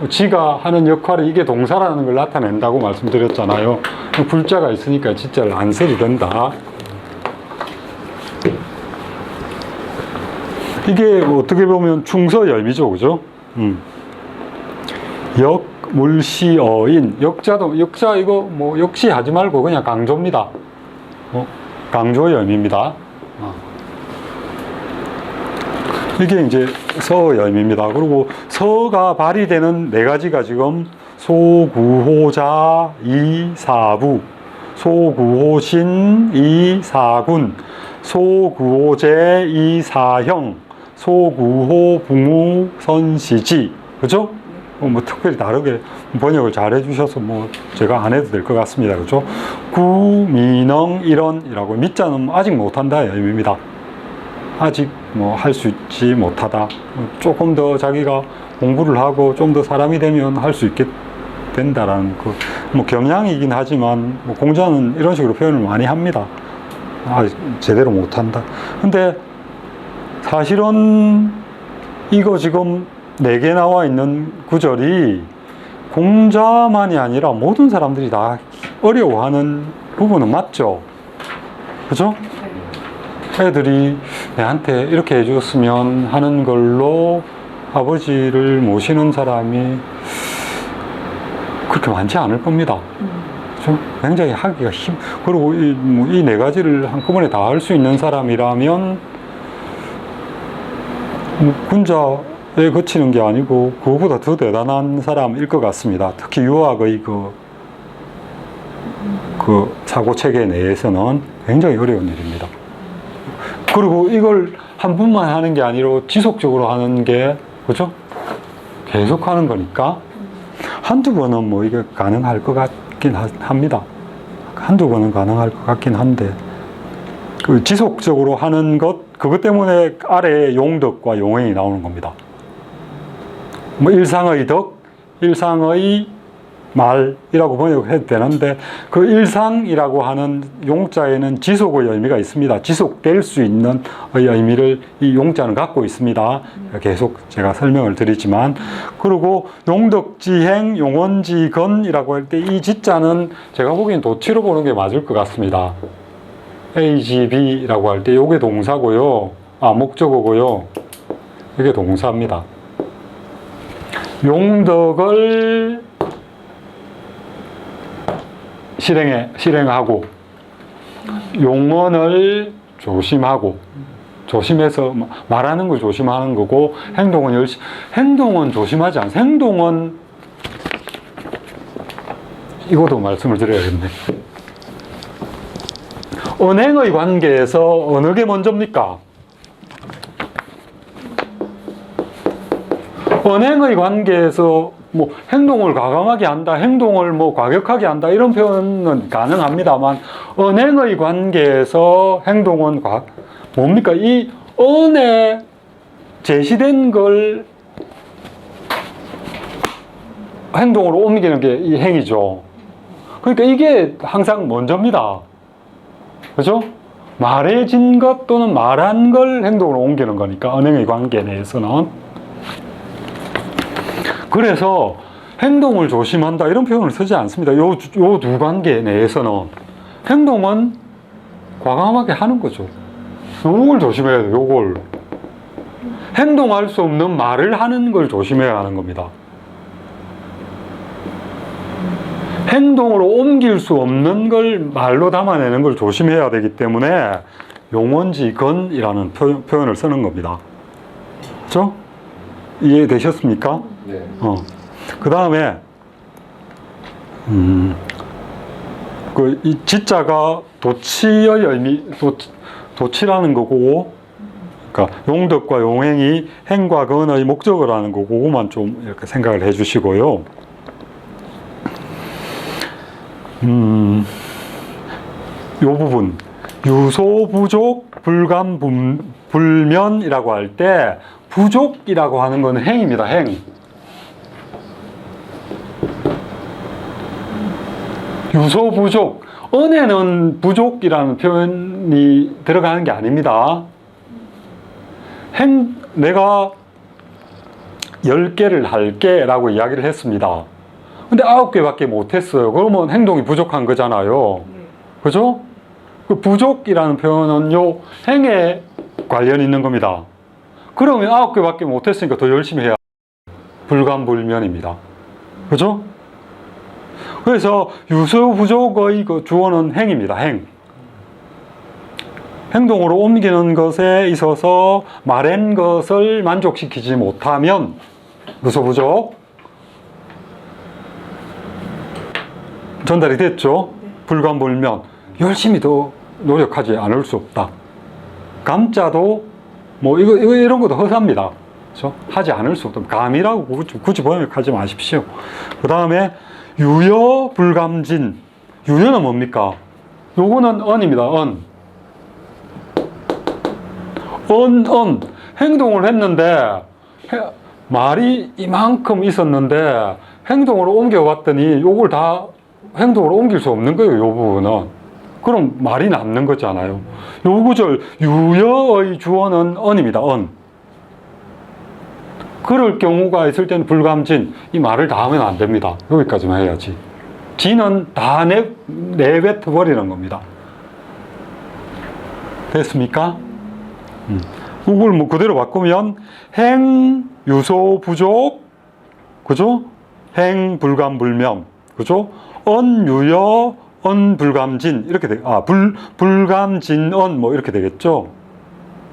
지가 하는 역할이 이게 동사라는 걸 나타낸다고 말씀드렸잖아요. 불자가 있으니까 진짜를 안 써도 된다. 이게 어떻게 보면 충서 열미죠, 그죠? 역, 물시, 어인. 역자 이거 뭐 역시 하지 말고 그냥 강조입니다. 강조 열미입니다. 이게 이제 서 열미입니다. 그리고 서가 발휘되는 네 가지가 지금 소구호자, 이사부, 소구호신, 이사군, 소구호제, 이사형, 소구호, 붕우, 선시지. 그죠? 뭐 특별히 다르게 번역을 잘 해주셔서 뭐 제가 안 해도 될 것 같습니다. 그죠? 구미능 일언이라고, 미자는 아직 못한다 의미입니다. 아직 뭐 할 수 있지 못하다. 조금 더 자기가 공부를 하고 좀 더 사람이 되면 할 수 있게 된다라는 그 뭐 겸양이긴 하지만 뭐 공자는 이런 식으로 표현을 많이 합니다. 제대로 못한다. 근데 사실은 이거 지금 4개 나와 있는 구절이 공자만이 아니라 모든 사람들이 다 어려워하는 부분은 맞죠? 그죠? 애들이 내한테 이렇게 해줬으면 하는 걸로 아버지를 모시는 사람이 그렇게 많지 않을 겁니다. 그죠? 굉장히 하기가 그리고 이 4가지를 한꺼번에 다 할 수 있는 사람이라면 군자에 거치는 게 아니고 그거보다 더 대단한 사람일 것 같습니다. 특히 유학의 그 사고 체계 내에서는 굉장히 어려운 일입니다. 그리고 이걸 한 분만 하는 게 아니라 지속적으로 하는 게, 그죠? 계속 하는 거니까 한두 번은 뭐 이게 가능할 것 같긴 합니다. 한두 번은 가능할 것 같긴 한데 그 지속적으로 하는 그것 때문에 아래에 용덕과 용행이 나오는 겁니다. 뭐 일상의 덕, 일상의 말이라고 번역해도 되는데 그 일상이라고 하는 용자에는 지속의 의미가 있습니다. 지속될 수 있는 의미를 이 용자는 갖고 있습니다. 계속 제가 설명을 드리지만, 그리고 용덕지행, 용원지건이라고 할 때 이 지자는 제가 보기엔 도치로 보는 게 맞을 것 같습니다. AGB라고 할 때 이게 동사고요. 목적어고요. 이게 동사입니다. 용덕을 실행하고 용언을 조심하고, 조심해서 말하는 걸 조심하는 거고, 행동은 조심하지 않아요. 행동은 이것도 말씀을 드려야겠네. 언행의 관계에서 어느 게 먼저입니까? 언행의 관계에서 뭐 행동을 과감하게 한다, 행동을 뭐 과격하게 한다, 이런 표현은 가능합니다만, 언행의 관계에서 행동은 뭡니까? 이 언에 제시된 걸 행동으로 옮기는 게 이 행위죠. 그러니까 이게 항상 먼저입니다. 그죠? 말해진 것 또는 말한 걸 행동으로 옮기는 거니까, 언행의 관계 내에서는. 그래서 행동을 조심한다 이런 표현을 쓰지 않습니다. 요 두 관계 내에서는 행동은 과감하게 하는 거죠. 요걸 조심해야 돼요. 요걸. 행동할 수 없는 말을 하는 걸 조심해야 하는 겁니다. 행동으로 옮길 수 없는 걸 말로 담아내는 걸 조심해야 되기 때문에 용언지건이라는 표현을 쓰는 겁니다. 그렇죠? 이해되셨습니까? 네. 그 다음에 이 지자가 도치의 의미, 도치라는 거고, 그러니까 용덕과 용행이 행과 건의 목적어라는 거고, 그것만 좀 이렇게 생각을 해주시고요. 요 부분 유소 부족 불감 불면이라고 할 때 부족이라고 하는 건 행입니다. 행. 유소 부족. 은에는 부족이라는 표현이 들어가는 게 아닙니다. 내가 10개를 할게 라고 이야기를 했습니다. 근데 9개밖에 못했어요. 그러면 행동이 부족한 거잖아요. 그죠? 그 부족이라는 표현은요, 행에 관련이 있는 겁니다. 그러면 9개밖에 못했으니까 더 열심히 해야 불감불면입니다. 그죠? 그래서 유소 부족의 그 주어는 행입니다. 행. 행동으로 옮기는 것에 있어서 말한 것을 만족시키지 못하면 유소 부족. 전달이 됐죠? 불감불면. 열심히 더 노력하지 않을 수 없다. 감자도 뭐 이런 것도 허사입니다. 그렇죠? 하지 않을 수 없다. 감이라고 굳이 번역하지 마십시오. 그 다음에 유여 불감진. 유여는 뭡니까? 요거는 언입니다. 언. 행동을 했는데 말이 이만큼 있었는데 행동으로 옮겨봤더니 요걸 다 행동으로 옮길 수 없는 거예요. 요 부분은. 그럼 말이 남는 거잖아요. 요 구절 유여의 주어는 언입니다. 언. 그럴 경우가 있을 때는 불감진. 이 말을 다 하면 안 됩니다. 여기까지만 해야지. 진은 다 내뱉어 버리는 겁니다. 됐습니까? 이걸 뭐 그대로 바꾸면 행 유소 부족, 그죠? 행 불감불명, 그죠? 언 유여 언 불감진 이렇게 불감진 언 뭐 이렇게 되겠죠.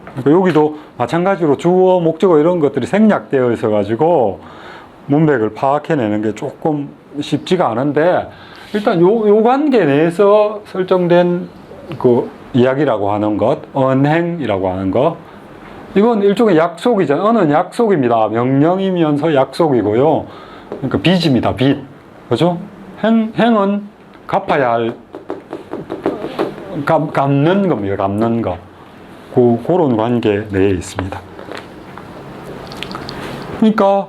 그러니까 여기도 마찬가지로 주어 목적어 이런 것들이 생략되어 있어 가지고 문맥을 파악해내는 게 조금 쉽지가 않은데, 일단 요 관계 내에서 설정된 그 이야기라고 하는 것, 언행이라고 하는 것, 이건 일종의 약속이잖아요. 언은 약속입니다. 명령이면서 약속이고요. 그러니까 빚입니다. 빚. 그죠? 행은 갚아야 할, 갚는 겁니다. 갚는 거. 그런 관계 내에 있습니다. 그러니까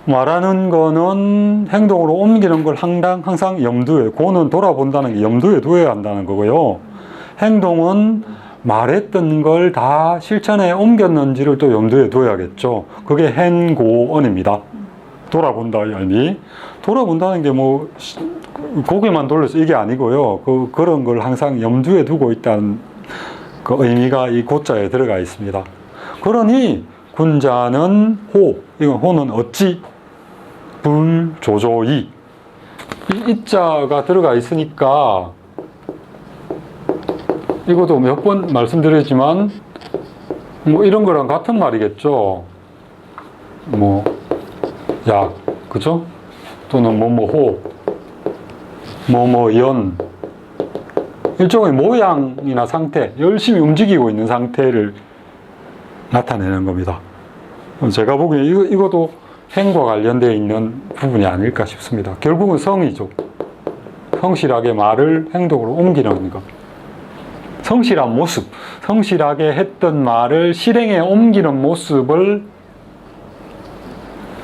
말하는 거는 행동으로 옮기는 걸 항상 염두에, 그거는 돌아본다는 게 염두에 두어야 한다는 거고요. 행동은 말했던 걸 다 실천에 옮겼는지를 또 염두에 둬야겠죠. 그게 행고언입니다. 돌아본다의 의미. 돌아본다는 게 뭐 고개만 돌려서 이게 아니고요. 그런 걸 항상 염두에 두고 있다는 그 의미가 이 고자에 들어가 있습니다. 그러니 군자는 이건 호는 어찌 불조조이, 이 자가 들어가 있으니까 이것도 몇 번 말씀드렸지만 뭐 이런 거랑 같은 말이겠죠. 뭐 약, 그죠? 또는 뭐뭐호, 뭐뭐연, 일종의 모양이나 상태, 열심히 움직이고 있는 상태를 나타내는 겁니다. 제가 보기에 이것도 행과 관련되어 있는 부분이 아닐까 싶습니다. 결국은 성이죠. 성실하게 말을 행동으로 옮기는 것. 성실한 모습, 성실하게 했던 말을 실행에 옮기는 모습을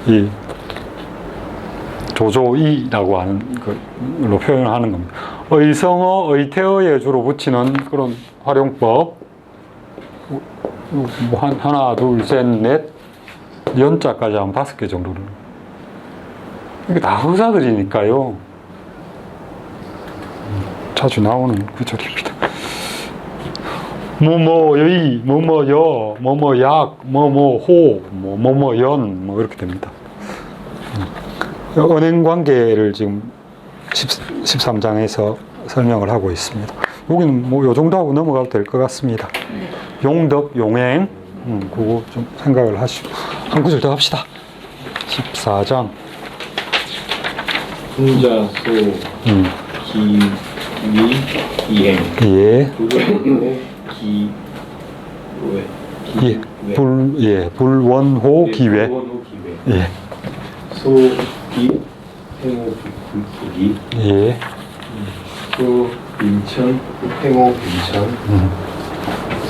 이 조조이라고 하는 걸로 표현하는 겁니다. 의성어, 의태어에 주로 붙이는 그런 활용법. 뭐 하나, 둘, 셋, 넷, 연자까지 한 5개 정도를. 이게 다 의사들이니까요. 자주 나오는 구절입니다. 뭐뭐의, 뭐뭐여, 뭐뭐약, 뭐뭐호, 뭐뭐연, 뭐 이렇게 됩니다. 언행 관계를 지금 13장에서 설명을 하고 있습니다. 여기는 뭐 요 정도 하고 넘어가도 될 것 같습니다. 용덕, 용행, 그거 좀 생각을 하시고 한 구절 더 합시다. 14장. hun자, 소, 기, 위, 이행. 예. 불원호 기회. 예. 소, 기, 행호, 불기. 예. 또 인천, 행호 인천,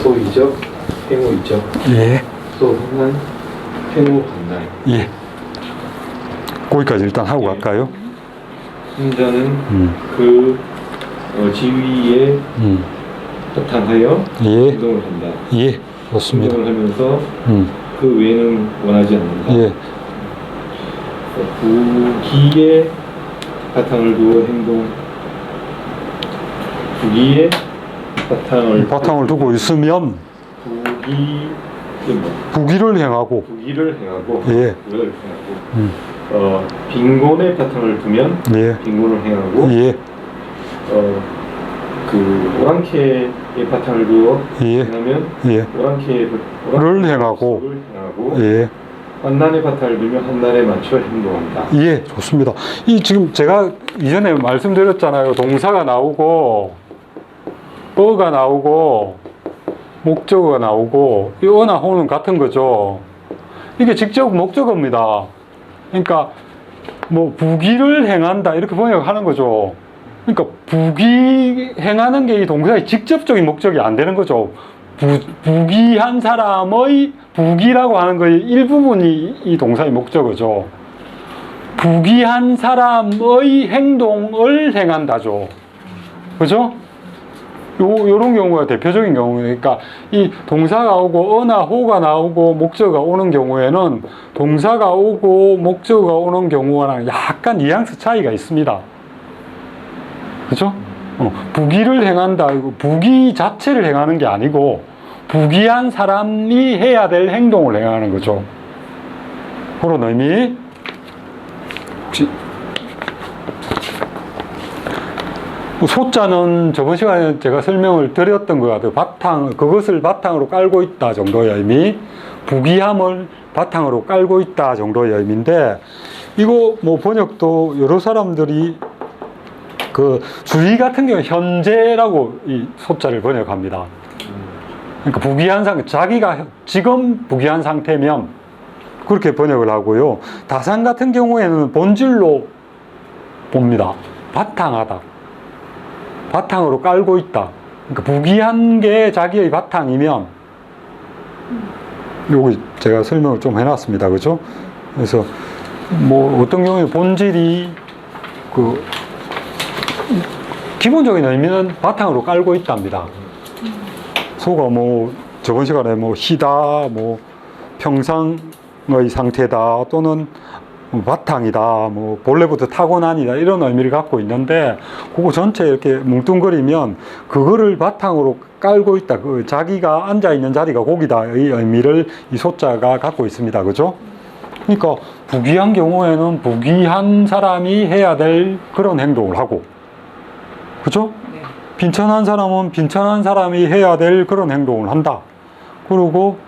소이적, 행호 이적, 예. 소환난, 행호 환난. 예. 거기까지 일단 하고 갈까요? hun자는 그 지위에 바탕하여 예. 행동을 한다. 예. 좋습니다. 행동을 하면서 음. 그 외에는 원하지 않는다. 예. 부기에 바탕을 두어 행동. 부기에 바탕을 두고 있으면 부기 부기를 행하고 부기를 행하고 예. 부기를 행하고 빈곤에 바탕을 두면 예. 빈곤을 행하고 예. 그 오랑캐에 바탕을 두어 예. 행하면 예. 오랑캐를 행하고 행하고 예. 환난에 바탕을 두면 환난에 맞춰 행동한다. 예, 좋습니다. 이 지금 제가 이전에 말씀드렸잖아요. 동사가 나오고 어가 나오고 목적어가 나오고 이 어나 호는 같은 거죠. 이게 직접 목적어입니다. 그러니까 뭐 부기를 행한다 이렇게 번역하는 거죠. 그러니까 부기 행하는 게 이 동사의 직접적인 목적이 안 되는 거죠. 부기한 사람의 부기라고 하는 거의 일부분이 이 동사의 목적어죠. 부기한 사람의 행동을 행한다죠. 그죠? 요런 경우가 대표적인 경우니까, 그러니까 이 동사가 오고 어나 호가 나오고 목적어가 오는 경우에는 동사가 오고 목적어가 오는 경우와는 약간 뉘앙스 차이가 있습니다. 그죠? 부기를 행한다. 부기 자체를 행하는 게 아니고 부기한 사람이 해야 될 행동을 행하는 거죠. 그런 의미. 혹시 소자는 저번 시간에 제가 설명을 드렸던 것 같아요. 그것을 바탕으로 깔고 있다 정도의 의미, 부기함을 바탕으로 깔고 있다 정도의 의미인데, 이거 뭐 번역도 여러 사람들이 그 주의 같은 경우 현재라고 이 소자를 번역합니다. 그러니까 부기한 상태, 자기가 지금 부기한 상태면 그렇게 번역을 하고요. 다산 같은 경우에는 본질로 봅니다. 바탕하다. 바탕으로 깔고 있다. 그러니까 부기한 게 자기의 바탕이면, 여기 제가 설명을 좀 해놨습니다. 그죠? 그래서 뭐 어떤 경우에 본질이 기본적인 의미는 바탕으로 깔고 있답니다. 소가 뭐 저번 시간에 뭐 희다, 뭐 평상의 상태다, 또는 바탕이다, 뭐 본래부터 타고난이다, 이런 의미를 갖고 있는데, 그거 전체 이렇게 뭉뚱거리면 그거를 바탕으로 깔고 있다, 그 자기가 앉아 있는 자리가 거기다의 의미를 이 소자가 갖고 있습니다. 그죠? 그러니까 부귀한 경우에는 부귀한 사람이 해야 될 그런 행동을 하고, 그죠? 네. 빈천한 사람은 빈천한 사람이 해야 될 그런 행동을 한다. 그리고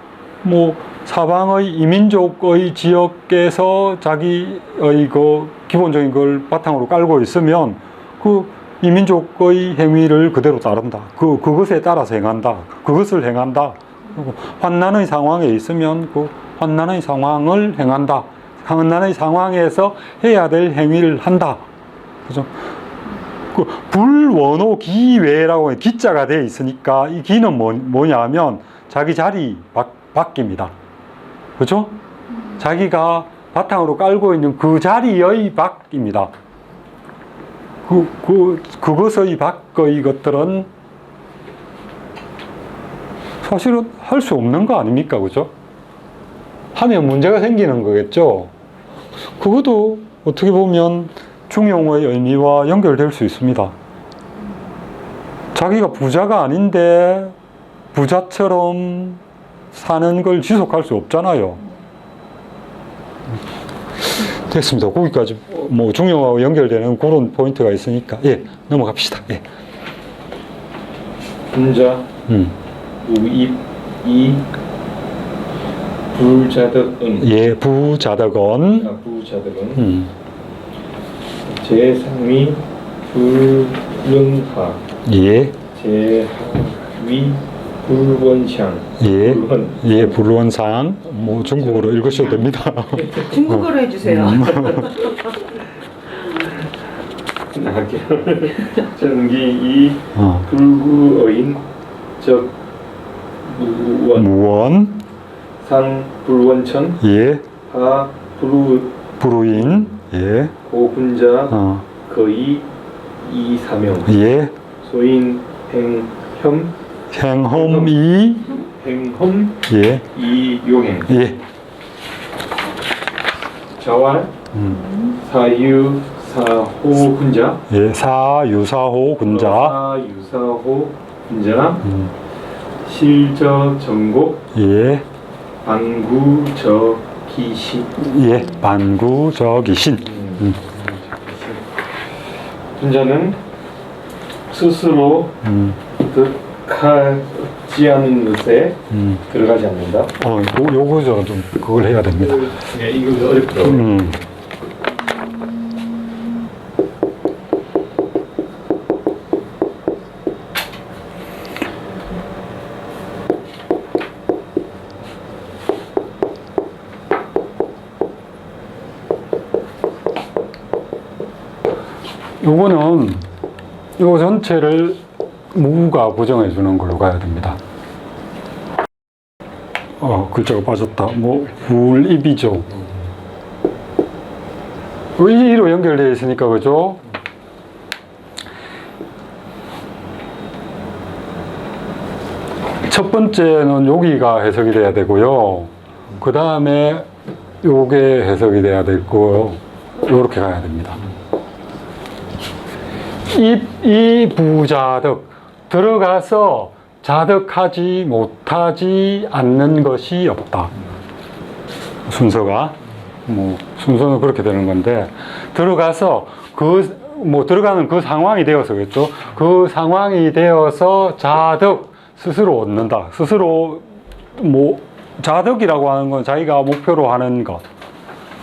뭐 사방의 이민족의 지역에서 자기의 그 기본적인 걸 바탕으로 깔고 있으면 그 이민족의 행위를 그대로 따른다. 그것에 따라서 행한다. 그것을 행한다. 그리고 환난의 상황에 있으면 그 환난의 상황을 행한다. 환난의 상황에서 해야 될 행위를 한다. 그죠? 그 불원호 기외라고 기자가 되어 있으니까 이 기는 뭐냐 하면 자기 자리 바뀝니다. 그죠? 자기가 바탕으로 깔고 있는 그 자리의 밖입니다. 그것의 밖의 것들은 사실은 할 수 없는 거 아닙니까? 그죠? 하면 문제가 생기는 거겠죠? 그것도 어떻게 보면 중용의 의미와 연결될 수 있습니다. 자기가 부자가 아닌데 부자처럼 사는 걸 지속할 수 없잖아요. 됐습니다. 거기까지 뭐 중용하고 연결되는 그런 포인트가 있으니까 넘어갑시다. 분자, 우입, 이, 불자덕은. 부자덕은. 부자덕은. 제3위 불능하. 제4위 불원샹. 불원상. 뭐 중국어로 읽으셔도 됩니다. 중국어로 해주세요. 할게요. 전기 어. 불구어인 적 무원 무원, 상 불원천 예, 하 불우인, 예, 고군자 어, 거의 이사명 예, 소인 행혐 행험이, 행험 예, 이용행 예, 자활 사유 사호군자 예, 사유사호 군자, 사유사호 군자 실저 정곡 예, 반구저 기신 예, 반구적이신, 군자는 스스로 득하지 않은 것에 들어가지 않는다. 요거 좀 그걸 해야 됩니다. 예, 이거 어렵더라고요. 요거는 요 전체를 무가 고정해 주는 걸로 가야 됩니다. 글자가 빠졌다. 불입이죠. 이로 연결되어 있으니까, 그죠? 첫 번째는 여기가 해석이 돼야 되고요. 그 다음에 요게 해석이 돼야 되고, 요렇게 가야 됩니다. 이 부자득, 들어가서 자득하지 못하지 않는 것이 없다. 순서가 순서는 그렇게 되는 건데, 들어가서 들어가는 그 상황이 되어서겠죠. 그 상황이 되어서 자득 스스로 얻는다. 스스로 자득이라고 하는 건 자기가 목표로 하는 것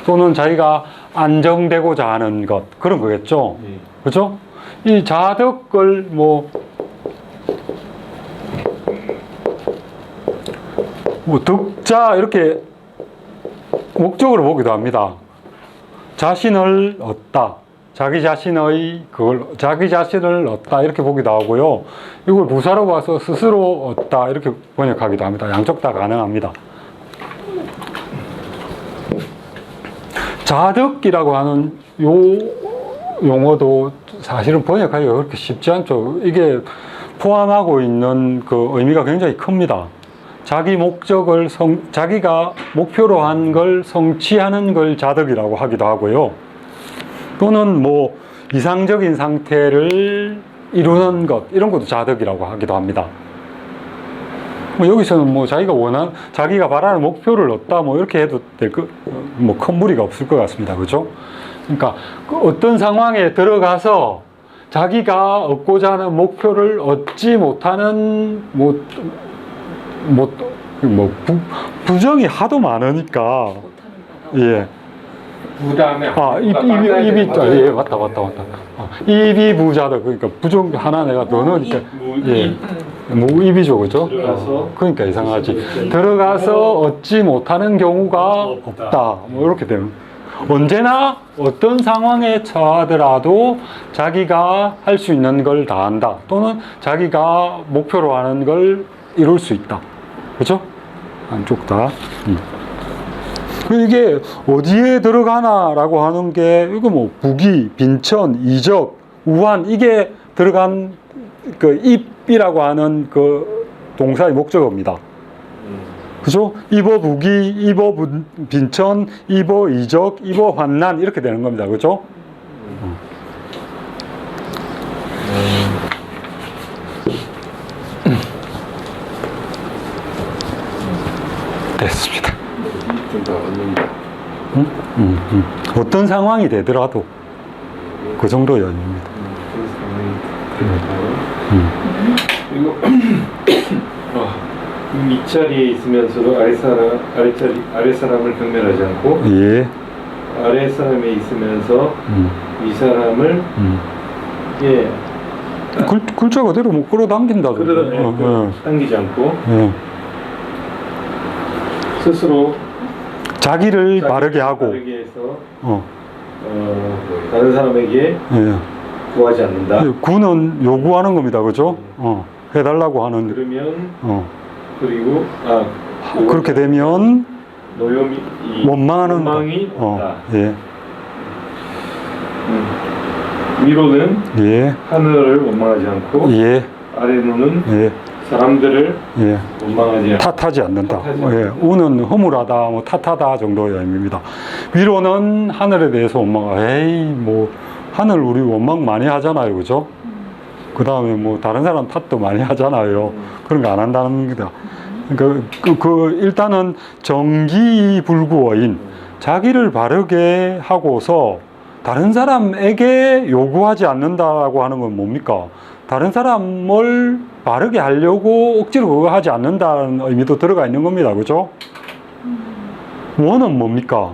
또는 자기가 안정되고자 하는 것, 그런 거겠죠. 그죠? 이 자득을 득자 이렇게 목적으로 보기도 합니다. 자신을 얻다, 자기 자신을 얻다 이렇게 보기도 하고요. 이걸 부사로 봐서 스스로 얻다 이렇게 번역하기도 합니다. 양쪽 다 가능합니다. 자득이라고 하는 요 용어도 사실은 번역하기가 그렇게 쉽지 않죠. 이게 포함하고 있는 그 의미가 굉장히 큽니다. 자기 목적을 자기가 목표로 한 걸 성취하는 걸 자득이라고 하기도 하고요. 또는 이상적인 상태를 이루는 것, 이런 것도 자득이라고 하기도 합니다. 여기서는 자기가 바라는 목표를 얻다, 이렇게 해도 큰 무리가 없을 것 같습니다. 그죠? 그러니까 어떤 상황에 들어가서 자기가 얻고자 하는 목표를 얻지 못하는 부정이 하도 많으니까. 예. 부담에 입이 예, 맞다. 입이 부자다. 그러니까 부정 하나 내가 더 넣으니까 무입이죠, 그죠? 그러니까 이상하지. 들어가서 얻지 못하는 경우가 없다. 이렇게 되는. 언제나 어떤 상황에 처하더라도 자기가 할 수 있는 걸 다 한다. 또는 자기가 목표로 하는 걸 이룰 수 있다. 그죠? 한쪽 다. 이게 어디에 들어가나라고 하는 게, 이거 부기, 빈천, 이적, 우한, 이게 들어간 그 입이라고 하는 그 동사의 목적어입니다. 그죠? 입어 부기, 입어 빈천, 입어 이적, 입어 환난, 이렇게 되는 겁니다. 그죠? 됐습니다. 어떤 상황이 되더라도 그 정도 연입니다. 그리고 윗자리에 있으면서도 아랫사람을 경멸하지 않고, 예. 아랫사람에 있으면서 윗사람을 글자 그대로 끌어당긴다. 당기지 않고 예. 스스로 자기를 바르게 하고 바르게 해서 다른 사람에게 구하지 않는다. 구는 요구하는 겁니다. 그죠? 해달라고 하는. 그러면 어. 그리고 그렇게 되면 노염이 원망하는 원망이 없다. 예. 위로는 예. 하늘을 원망하지 않고 예. 아래로는 예. 사람들을 예. 원망하지 않고 탓하지 않는다. 탓하지 예. 않는다. 우는 허물하다, 뭐 탓하다 정도의 의미입니다. 위로는 하늘에 대해서 원망. 에이, 뭐 하늘 우리 원망 많이 하잖아요, 그죠? 그 다음에 뭐 다른 사람 탓도 많이 하잖아요. 그런 거 안 한다는 겁니다. 그 일단은 정기불구어인 자기를 바르게 하고서 다른 사람에게 요구하지 않는다라고 하는 건 뭡니까? 다른 사람을 바르게 하려고 억지로 그거 하지 않는다는 의미도 들어가 있는 겁니다. 그죠? 원은 뭡니까?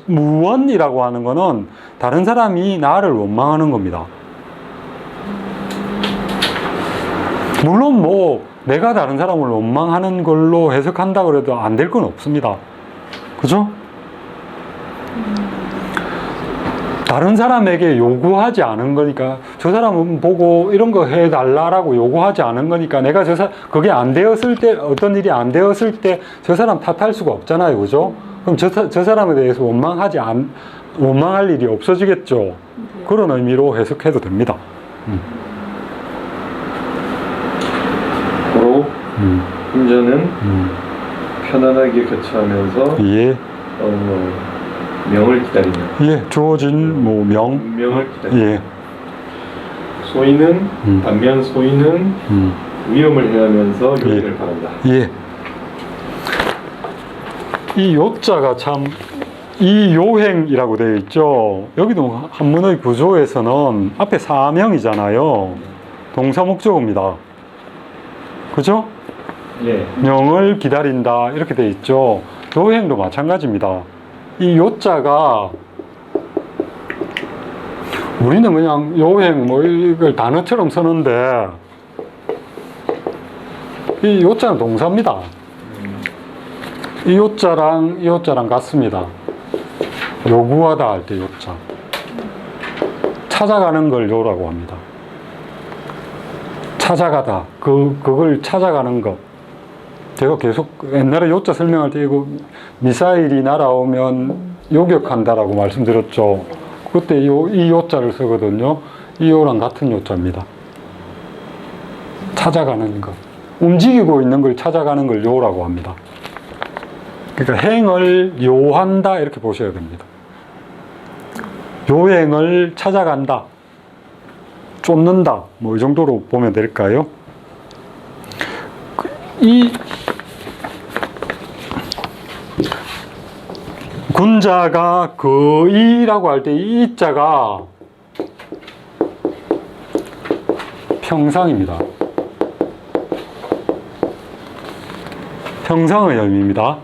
무원이라고 하는 거는 다른 사람이 나를 원망하는 겁니다. 물론 뭐 내가 다른 사람을 원망하는 걸로 해석한다 그래도 안 될 건 없습니다. 그죠? 다른 사람에게 요구하지 않은 거니까, 저 사람은 보고 이런 거 해달라고 요구하지 않은 거니까, 내가 그게 안 되었을 때, 어떤 일이 안 되었을 때 저 사람 탓할 수가 없잖아요. 그죠? 그럼 저 사람에 대해서 원망할 일이 없어지겠죠. 그런 의미로 해석해도 됩니다. 고로 혼자는 편안하게 거처하면서 예. 명을 기다린다. 예. 주어진 뭐 명을 기다린다. 예. 소인은 반면 소인은 위험을 해하면서 요행을 바란다. 예. 이 요자가 참, 이 요행이라고 되어 있죠. 여기도 한문의 구조에서는 앞에 사명이잖아요. 동사목적어입니다. 그죠? 예. 명을 기다린다 이렇게 되어 있죠. 요행도 마찬가지입니다. 이 요자가 우리는 그냥 요행 뭐 이걸 단어처럼 쓰는데 이 요자는 동사입니다. 이 요자랑 이 요자랑 같습니다. 요구하다 할 때 요자. 찾아가는 걸 요라고 합니다. 찾아가다. 그걸 찾아가는 것. 제가 계속 옛날에 요자 설명할 때 이거 미사일이 날아오면 요격한다라고 말씀드렸죠. 그때 이 요자를 쓰거든요. 이 요랑 같은 요자입니다. 찾아가는 것. 움직이고 있는 걸 찾아가는 걸 요라고 합니다. 그러니까 행을 요한다 이렇게 보셔야 됩니다. 요행을 찾아간다, 쫓는다, 뭐 이 정도로 보면 될까요? 이 군자가 거의라고 할 때 이 이자가 평상입니다. 평상의 의미입니다.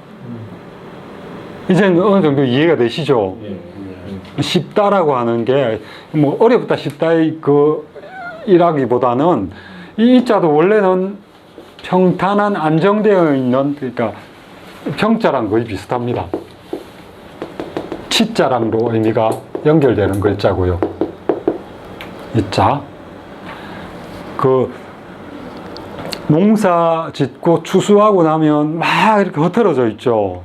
이제 어느 정도 이해가 되시죠? 쉽다라고 하는 게 뭐 어렵다 쉽다의 이라기보다는 이 이자도 원래는 평탄한 안정되어 있는, 그러니까 평자랑 거의 비슷합니다. 치자랑도 의미가 연결되는 글자고요. 이자. 농사 짓고 추수하고 나면 막 이렇게 흩어져 있죠.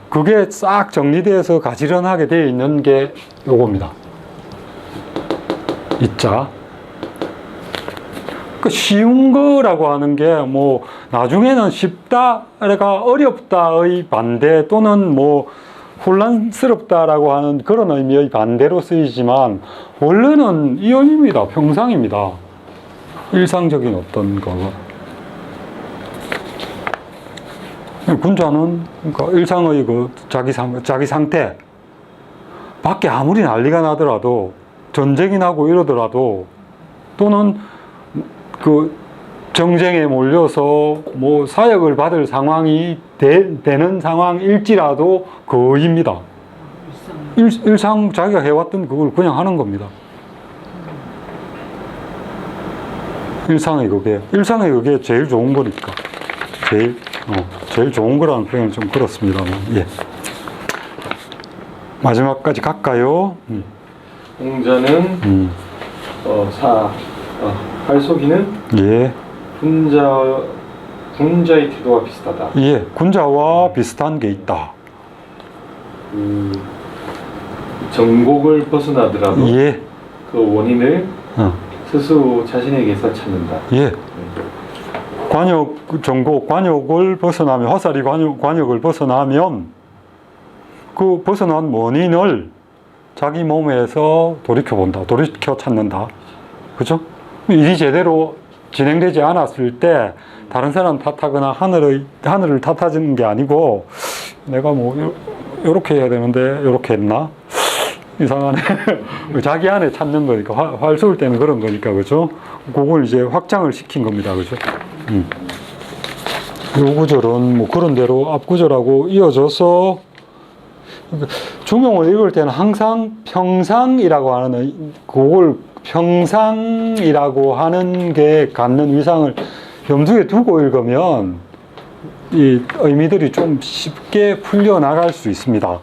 그게 싹 정리되어서 가지런하게 되어 있는 게 요겁니다. 이자. 쉬운 거라고 하는 게 뭐 나중에는 쉽다, 그러니까 어렵다의 반대 또는 뭐 혼란스럽다라고 하는 그런 의미의 반대로 쓰이지만 원래는 이 의미입니다. 평상입니다. 일상적인 어떤 거가. 군자는 그러니까 일상의 자기 상태, 밖에 아무리 난리가 나더라도 전쟁이 나고 이러더라도 또는 정쟁에 몰려서 뭐 사역을 받을 상황이 되는 상황일지라도 거의입니다. 일상 자기가 해왔던 그걸 그냥 하는 겁니다. 일상의 그게 제일 좋은 거니까. 제일 좋은 거라는 표현은 좀 그렇습니다만, 예. 마지막까지 갈까요? 공자는 활쏘기는 예. 군자의 태도와 비슷하다. 예. 군자와 비슷한 게 있다. 정곡을 벗어나더라도 예. 그 원인을 어. 스스로 자신에게서 찾는다. 예. 관역을 벗어나면, 화살이 관역을 벗어나면 그 벗어난 원인을 자기 몸에서 돌이켜 찾는다. 그죠? 일이 제대로 진행되지 않았을 때 다른 사람 탓하거나 하늘을 탓하는 게 아니고 내가 뭐 요렇게 해야 되는데 요렇게 했나? 이상하네. 자기 안에 찾는 거니까 활 쏠 때는 그런 거니까 그죠? 그걸 이제 확장을 시킨 겁니다. 그죠? 요 구절은 뭐 그런 대로 앞 구절하고 이어져서 중용을 읽을 때는 항상 평상이라고 하는 그걸 평상이라고 하는 게 갖는 위상을 염두에 두고 읽으면 이 의미들이 좀 쉽게 풀려나갈 수 있습니다.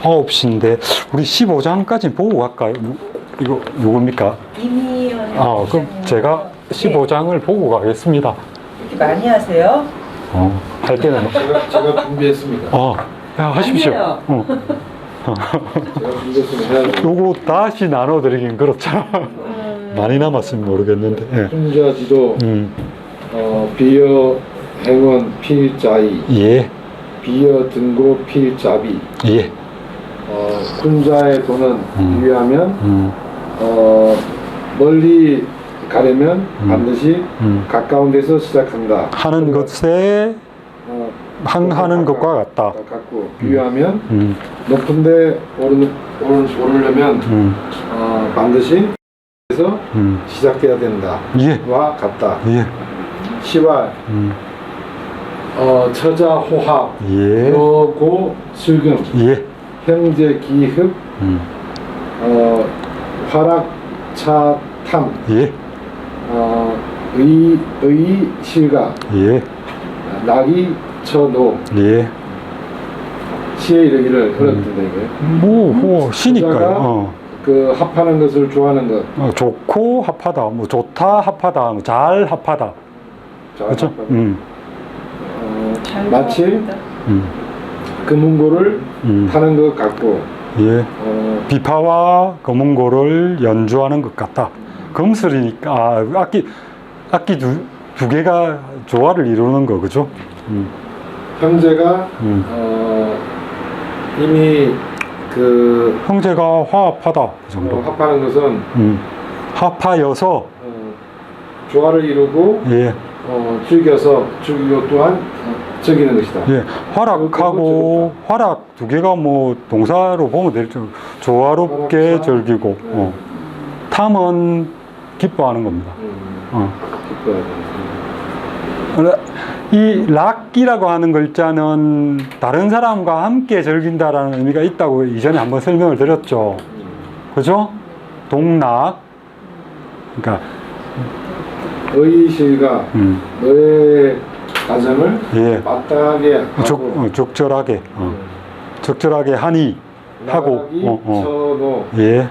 9시인데 우리 15장까지 보고 갈까요? 이거 누굽니까? 이미연 그럼 제가 15장을 보고 가겠습니다. 이렇게 많이 하세요? 할 때는 제가 준비했습니다. 하십시오. 아니에요. 제가 준비했습니다. 요거 다시 나눠드리긴 그렇죠. 많이 남았으면 모르겠는데. 예. 훈자지도 비여 행원 필자이 예. 비여 등고 필자비 예. 훈자의 도는 비유하면 멀리 가려면 반드시 가까운 데서 시작한다 하는 것에 하는 것과 같다. 같고 비유하면 높은데 오르려면 반드시 에서 시작돼야 된다. 예. 와 같다. 예. 시발 처자호합 예. 여고 슬금 예. 형제 기흡 화락차탐 예. 의실가 예. 낙이 처노 예. 시에 이르기를 그런 뜻인데 이거예요. 시니까요. 그 합하는 것을 좋아하는 것. 좋고 합하다, 뭐 좋다 합하다, 뭐 잘 합하다. 그렇죠? 잘 마치 나옵니다. 금은고를 타는 것 같고 예. 비파와 검은고를 연주하는 것 같다. 금슬이니까 악기 두 개가 조화를 이루는 거 그죠? 형제가 이미 그 형제가 화합하다 그 정도. 합하는 것은 합하여서 조화를 이루고 예. 즐기고 또한 즐기는 것이다. 예. 활악하고 활악 두 개가 뭐 동사로 보면 되죠. 조화롭게 활악사. 즐기고 탐은 기뻐하는 겁니다. 이 락이라고 하는 글자는 다른 사람과 함께 즐긴다라는 의미가 있다고 이전에 한번 설명을 드렸죠. 그죠? 동락. 그러니까 의실과 너의 가정을 예. 마땅하게 하고 적절하게 하니 하고 처노 예.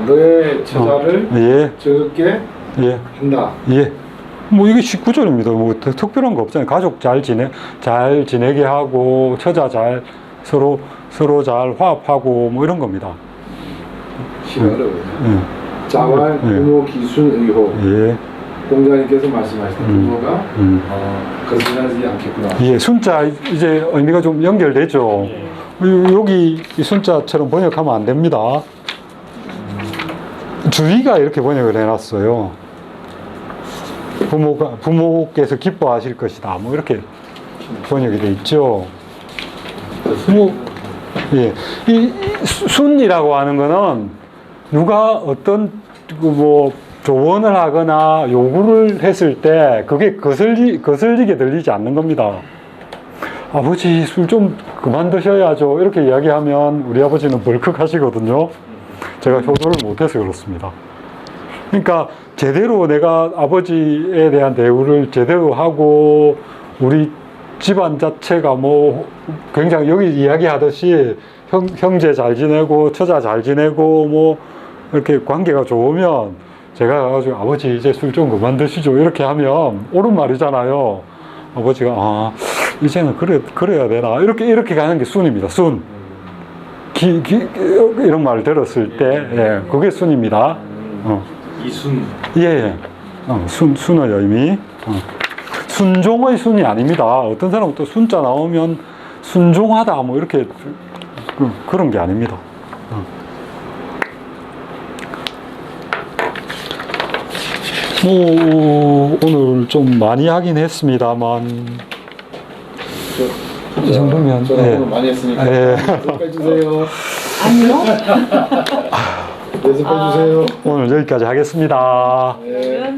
너의 처자를 예. 즐겁게 예. 한다. 예. 뭐 이게 19절입니다. 뭐 특별한 거 없잖아요. 가족 잘 지내게 하고 처자 서로 잘 화합하고 뭐 이런 겁니다. 어려워요. 자활 부모 기순 의호. 예. 공자님께서 말씀하시는 부모가 거슬하지 않겠구나. 예, 순자 이제 의미가 좀 연결되죠. 여기 이 순자처럼 번역하면 안 됩니다. 주의가 이렇게 번역을 해놨어요. 부모께서 기뻐하실 것이다. 뭐 이렇게 번역이 돼 있죠. 뭐, 예, 이 순이라고 하는 거는 누가 어떤 뭐 조언을 하거나 요구를 했을 때 그게 거슬리게 들리지 않는 겁니다. 아버지 술 좀 그만 드셔야죠. 이렇게 이야기하면 우리 아버지는 벌컥 하시거든요. 제가 효도를 못해서 그렇습니다. 그러니까 제대로 내가 아버지에 대한 대우를 제대로 하고 우리 집안 자체가 뭐 굉장히 여기 이야기하듯이 형제 잘 지내고 처자 잘 지내고 뭐 이렇게 관계가 좋으면 제가 가가지고 아버지 이제 술 좀 그만 드시죠 이렇게 하면 옳은 말이잖아요. 아버지가 아 이제는 그래야 되나 이렇게 가는 게 순입니다. 순. 이런 말 들었을 때 예, 그게 순입니다. 이순. 예. 순의 의미. 순종의 순이 아닙니다. 어떤 사람은 또 순자 나오면 순종하다 뭐 이렇게 그런 게 아닙니다. 뭐 오늘 좀 많이 하긴 했습니다만 이 정도면 저는 예. 오늘 많이 했으니까 예. 연습해주세요. 아니요. 연습해주세요. 오늘 여기까지 하겠습니다. 네.